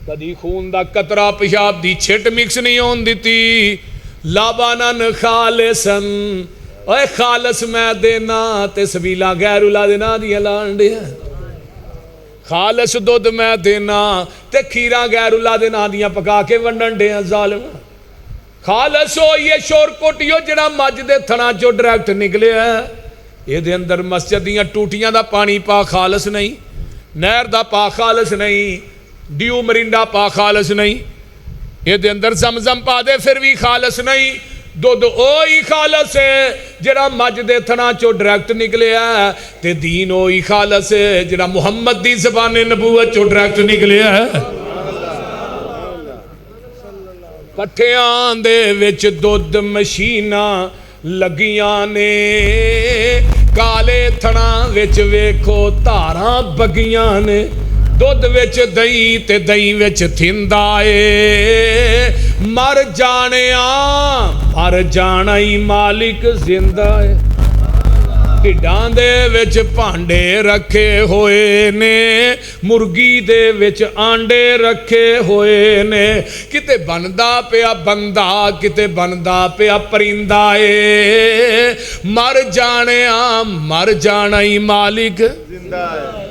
ਕਦੀ ਖੂਨ ਦਾ ਕਤਰਾ ਪਿਸ਼ਾਬ ਦੀ ਛਿੱਟ ਮਿਕਸ ਨਹੀਂ ਹੋਣ ਦਿੱਤੀ ਲਾਬਾਨਨ ਖਾਲਿਸਨ ਓਏ ਖਾਲਸ ਮੈਂ ਦੇਣਾ ਤੇ ਸਬੀਲਾ ਗੈਰੁਲਾ ਦੇ ਨਾਂ ਦੀਆਂ ਲਾਣ ਡਿਆ ਖਾਲਸ ਦੁੱਧ ਮੈਂ ਦੇਣਾ ਤੇ ਖੀਰਾਂ ਗੈਰੁਲਾ ਦੇ ਨਾਂ ਦੀਆਂ ਪਕਾ ਕੇ ਵੰਡਣ ਡਿਆ ਜ਼ਾਲਿਮ ਖਾਲਸ ਹੋਈਏ ਸ਼ੋਰ ਕੋਟਿਓ ਜਿਹੜਾ ਮੱਝ ਦੇ ਥਣਾ ਚੋਂ ਡਾਇਰੈਕਟ ਨਿਕਲਿਆ ਇਹਦੇ ਅੰਦਰ ਮਸਜਿਦ ਦੀਆਂ ਟੂਟੀਆਂ ਦਾ ਪਾਣੀ ਪਾ ਖਾਲਸ ਨਹੀਂ ਨਹਿਰ ਦਾ ਪਾ ਖਾਲਸ ਨਹੀਂ ਡਿਊ ਮਰਿੰਡਾ ਪਾ ਖਾਲਸ ਨਹੀਂ ਇਹਦੇ ਅੰਦਰ ਜ਼ਮਜ਼ਮ ਪਾ ਦੇ ਫਿਰ ਵੀ ਖਾਲਸ ਨਹੀਂ ਦੁੱਧ ਉਹੀ ਖਾਲਸ ਹੈ ਜਿਹੜਾ ਮੱਝ ਦੇ ਥਣਾ ਚੋਂ ਡਾਇਰੈਕਟ ਨਿਕਲਿਆ ਤੇ ਦੀਨ ਉਹੀ ਖਾਲਸ ਹੈ ਜਿਹੜਾ ਮੁਹੰਮਦ ਦੀ ਜ਼ਬਾਨੇ ਨਬੂਵਤ ਚੋਂ ਡਾਇਰੈਕਟ ਨਿਕਲਿਆ ਪੱਠਿਆਂ ਦੇ ਵਿੱਚ ਦੁੱਧ ਮਸ਼ੀਨਾਂ ਲੱਗੀਆਂ ਨੇ ਕਾਲੇ ਥਣਾ ਵਿੱਚ ਵੇਖੋ ਧਾਰਾਂ ਬੱਗੀਆਂ ਨੇ ਦੁੱਧ ਵਿੱਚ ਦਹੀਂ ਤੇ ਦਹੀਂ ਵਿੱਚ ਥਿੰਦਾ ਏ ਮਰ ਜਾਣਾ ਹੀ ਮਾਲਿਕ ਜ਼ਿੰਦਾ ਏ ਢਿੱਡਾਂ ਦੇ ਵਿੱਚ ਭਾਂਡੇ ਰੱਖੇ ਹੋਏ ਨੇ ਮੁਰਗੀ ਦੇ ਵਿੱਚ ਆਂਡੇ ਰੱਖੇ ਹੋਏ ਨੇ ਕਿਤੇ ਬਣਦਾ ਪਿਆ ਬੰਦਾ ਕਿਤੇ ਬਣਦਾ ਪਿਆ ਪਰਿੰਦਾ ਏ ਮਰ ਜਾਣਾ ਹੀ ਮਾਲਿਕ ਜ਼ਿੰਦਾ ਏ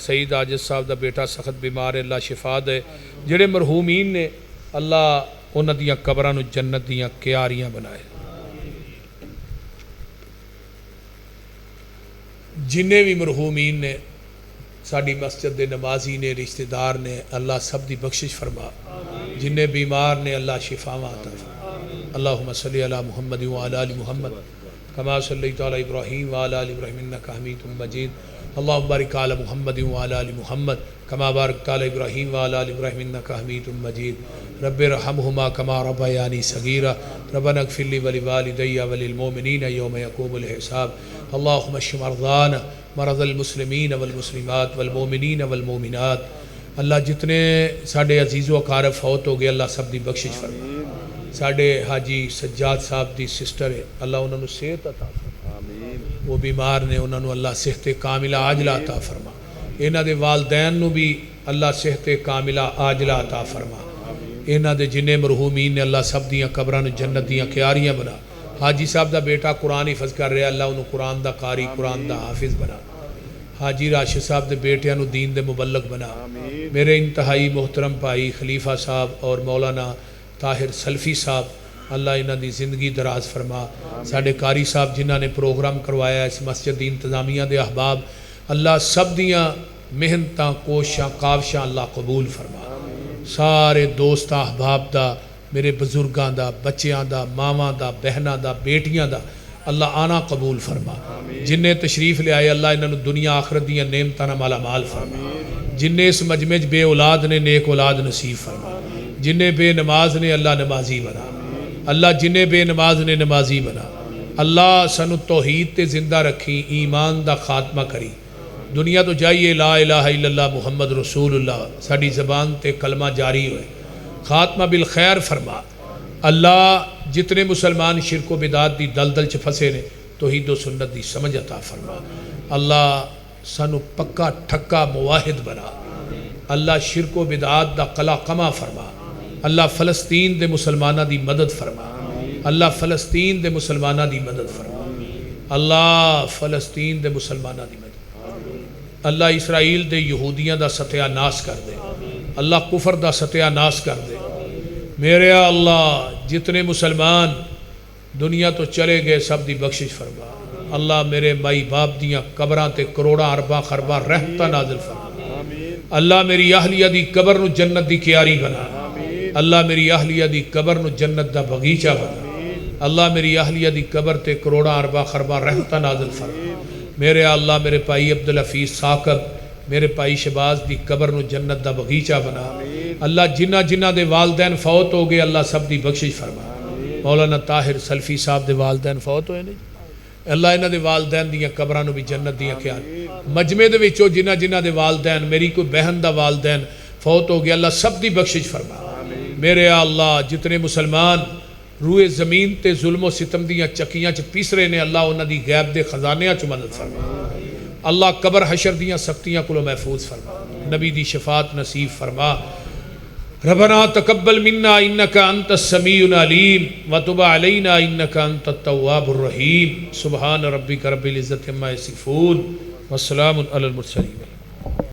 سعید عاجز صاحب دا بیٹا سخت بیمار ہے، اللہ شفا دے۔ جڑے مرحومین نے اللہ انہاں دیاں قبراں نو جنت دیاں کیاریاں بنائے۔ جننے بھی مرحومین نے ساڈی مسجد دے نمازی نے، رشتہ دار نے، اللہ سب دی بخشش فرما۔ جننے بیمار نے اللہ شفاواں عطا فرما۔ اللہم صلی علی محمد وعلی آل محمد کما صلیت علی ابراہیم وعلی آل ابراہیم انک حمید مجید۔ اللہم بارک علی محمد وعلی آل محمد کما بارکت علی ابراہیم وعلی آل ابراہیم انک حمید مجید۔ رب ارحمہما کما ربیانی صغیرا ربنا اغفر لی ولوالدی وللمؤمنین یوم یقوم الحساب۔ اللہم اشف مرضانا مرض المسلمین والمسلمات والمؤمنین والمؤمنات۔ اللہ جتنے ساڈے عزیز و اقارب فوت ہو گئے اللہ سب دی بخشش فرما۔ ساڈے حاجی سجاد صاحب دی سسٹر ہے، اللہ انہوں نے صحت عطا فرما۔ وہ بیمار نے، انہوں نے اللہ صحت کاملہ عاجلہ عطا فرما۔ انہاں دے والدین نو بھی اللہ صحت کاملہ عاجلہ عطا فرما۔ انہاں دے جنہیں مرحومین نے اللہ سب دیاں قبراں نو جنت دیاں کیاریاں بنا۔ حاجی صاحب دا بیٹا قرآن حفظ کر رہا، اللہ انہوں قرآن دا قاری، قرآن دا حافظ بنا۔ حاجی راشد صاحب دے بیٹیاں نو دین دے مبلغ بنا۔ میرے انتہائی محترم بھائی خلیفہ صاحب اور مولانا طاہر سلفی صاحب، اللہ انہاں دی زندگی دراز فرما۔ ساڈے قاری صاحب جنہاں نے پروگرام کروایا اس مسجد دی انتظامیہ دے احباب، اللہ سب دیاں محنتاں کوششاں کاوشاں اللہ قبول فرما۔ سارے دوستاں احباب دا، میرے بزرگاں دا، بچیاں دا، ماواں دا، بہناں دا، بیٹیاں دا اللہ آنا قبول فرما۔ جنہیں تشریف لے آئے اللہ انہوں نے دنیا آخرت دیاں نعمتاں نال مالا مال فرما۔ جنہیں اس مجمع بے اولاد نے نیک اولاد نصیب فرما۔ جنہیں بے نماز نے اللہ نمازی بنا۔ اللہ جنہیں بے نماز نے نمازی بنا۔ اللہ سانو توحید تے زندہ رکھی، ایمان دا خاتمہ کری۔ دنیا تو جائیے لا الہ الا اللہ محمد رسول اللہ ساڈی زبان تے کلمہ جاری ہوئے، خاتمہ بالخیر فرما۔ اللہ جتنے مسلمان شرک و بدعات دی دلدل چ پھسے نے توحید و سنت دی سمجھ عطا فرما۔ اللہ سانو پکا ٹھکا موحد بنا۔ اللہ شرک و بدعات دا قلع قمع فرما۔ اللہ فلسطین دے مسلمانہ دی مدد فرما۔ اللہ فلسطین دے مسلمانہ دی مدد فرما۔ اللہ فلسطین دے مسلمانہ دی مدد۔ اللہ اسرائیل دے یہودیاں دا ستیہ ناس کر دے۔ اللہ کفر دا ستیہ ناس کر دے۔ میرے اللہ جتنے مسلمان دنیا تو چلے گئے سب دی بخشش فرما۔ اللہ میرے مائی باپ دیاں قبراں تے کروڑاں ارباں خرباں رحمتاں نازل فرما۔ اللہ میری اہلیہ دی قبر نو جنت دی کیاری بنا۔ اللہ میری اہلیہ دی قبر نو جنت دا بغیچہ بنا۔ اللہ میری اہلیہ دی قبر تے کروڑاں ارباں خرباں رحمتاں نازل فرما۔ میرے اللہ میرے بھائی عبدالحفیظ ثاقب، میرے بھائی شباز دی قبر نو جنت دا بغیچہ بنا۔ اللہ جنہ جنہ دے والدین فوت ہو گئے اللہ سب دی بخشش فرما۔ مولانا طاہر سلفی صاحب دے والدین فوت ہوئے نہیں، اللہ انہاں دے والدین دیاں قبراں نو بھی جنت دیاں کیاریاں۔ مجمع دے وچوں جنہ جنہ دے والدین، میری کوئی بہن دا والدین فوت ہو گیا اللہ سب دی بخشش فرما۔ میرے اللہ جتنے مسلمان روئے زمین تے ظلم و ستم دیاں چکیاں چ پیسرے نے اللہ انہاں دی غیب دے خزانیاں چ مدد فرما۔ اللہ قبر حشر دیاں سختیاں کو محفوظ فرما، نبی دی شفاعت نصیب فرما۔ ربنا تقبل منا انك انت السميع العليم وتب علينا انك انت التواب الرحيم۔ سبحان ربك رب العزة عما يصفون والسلام على المرسلين۔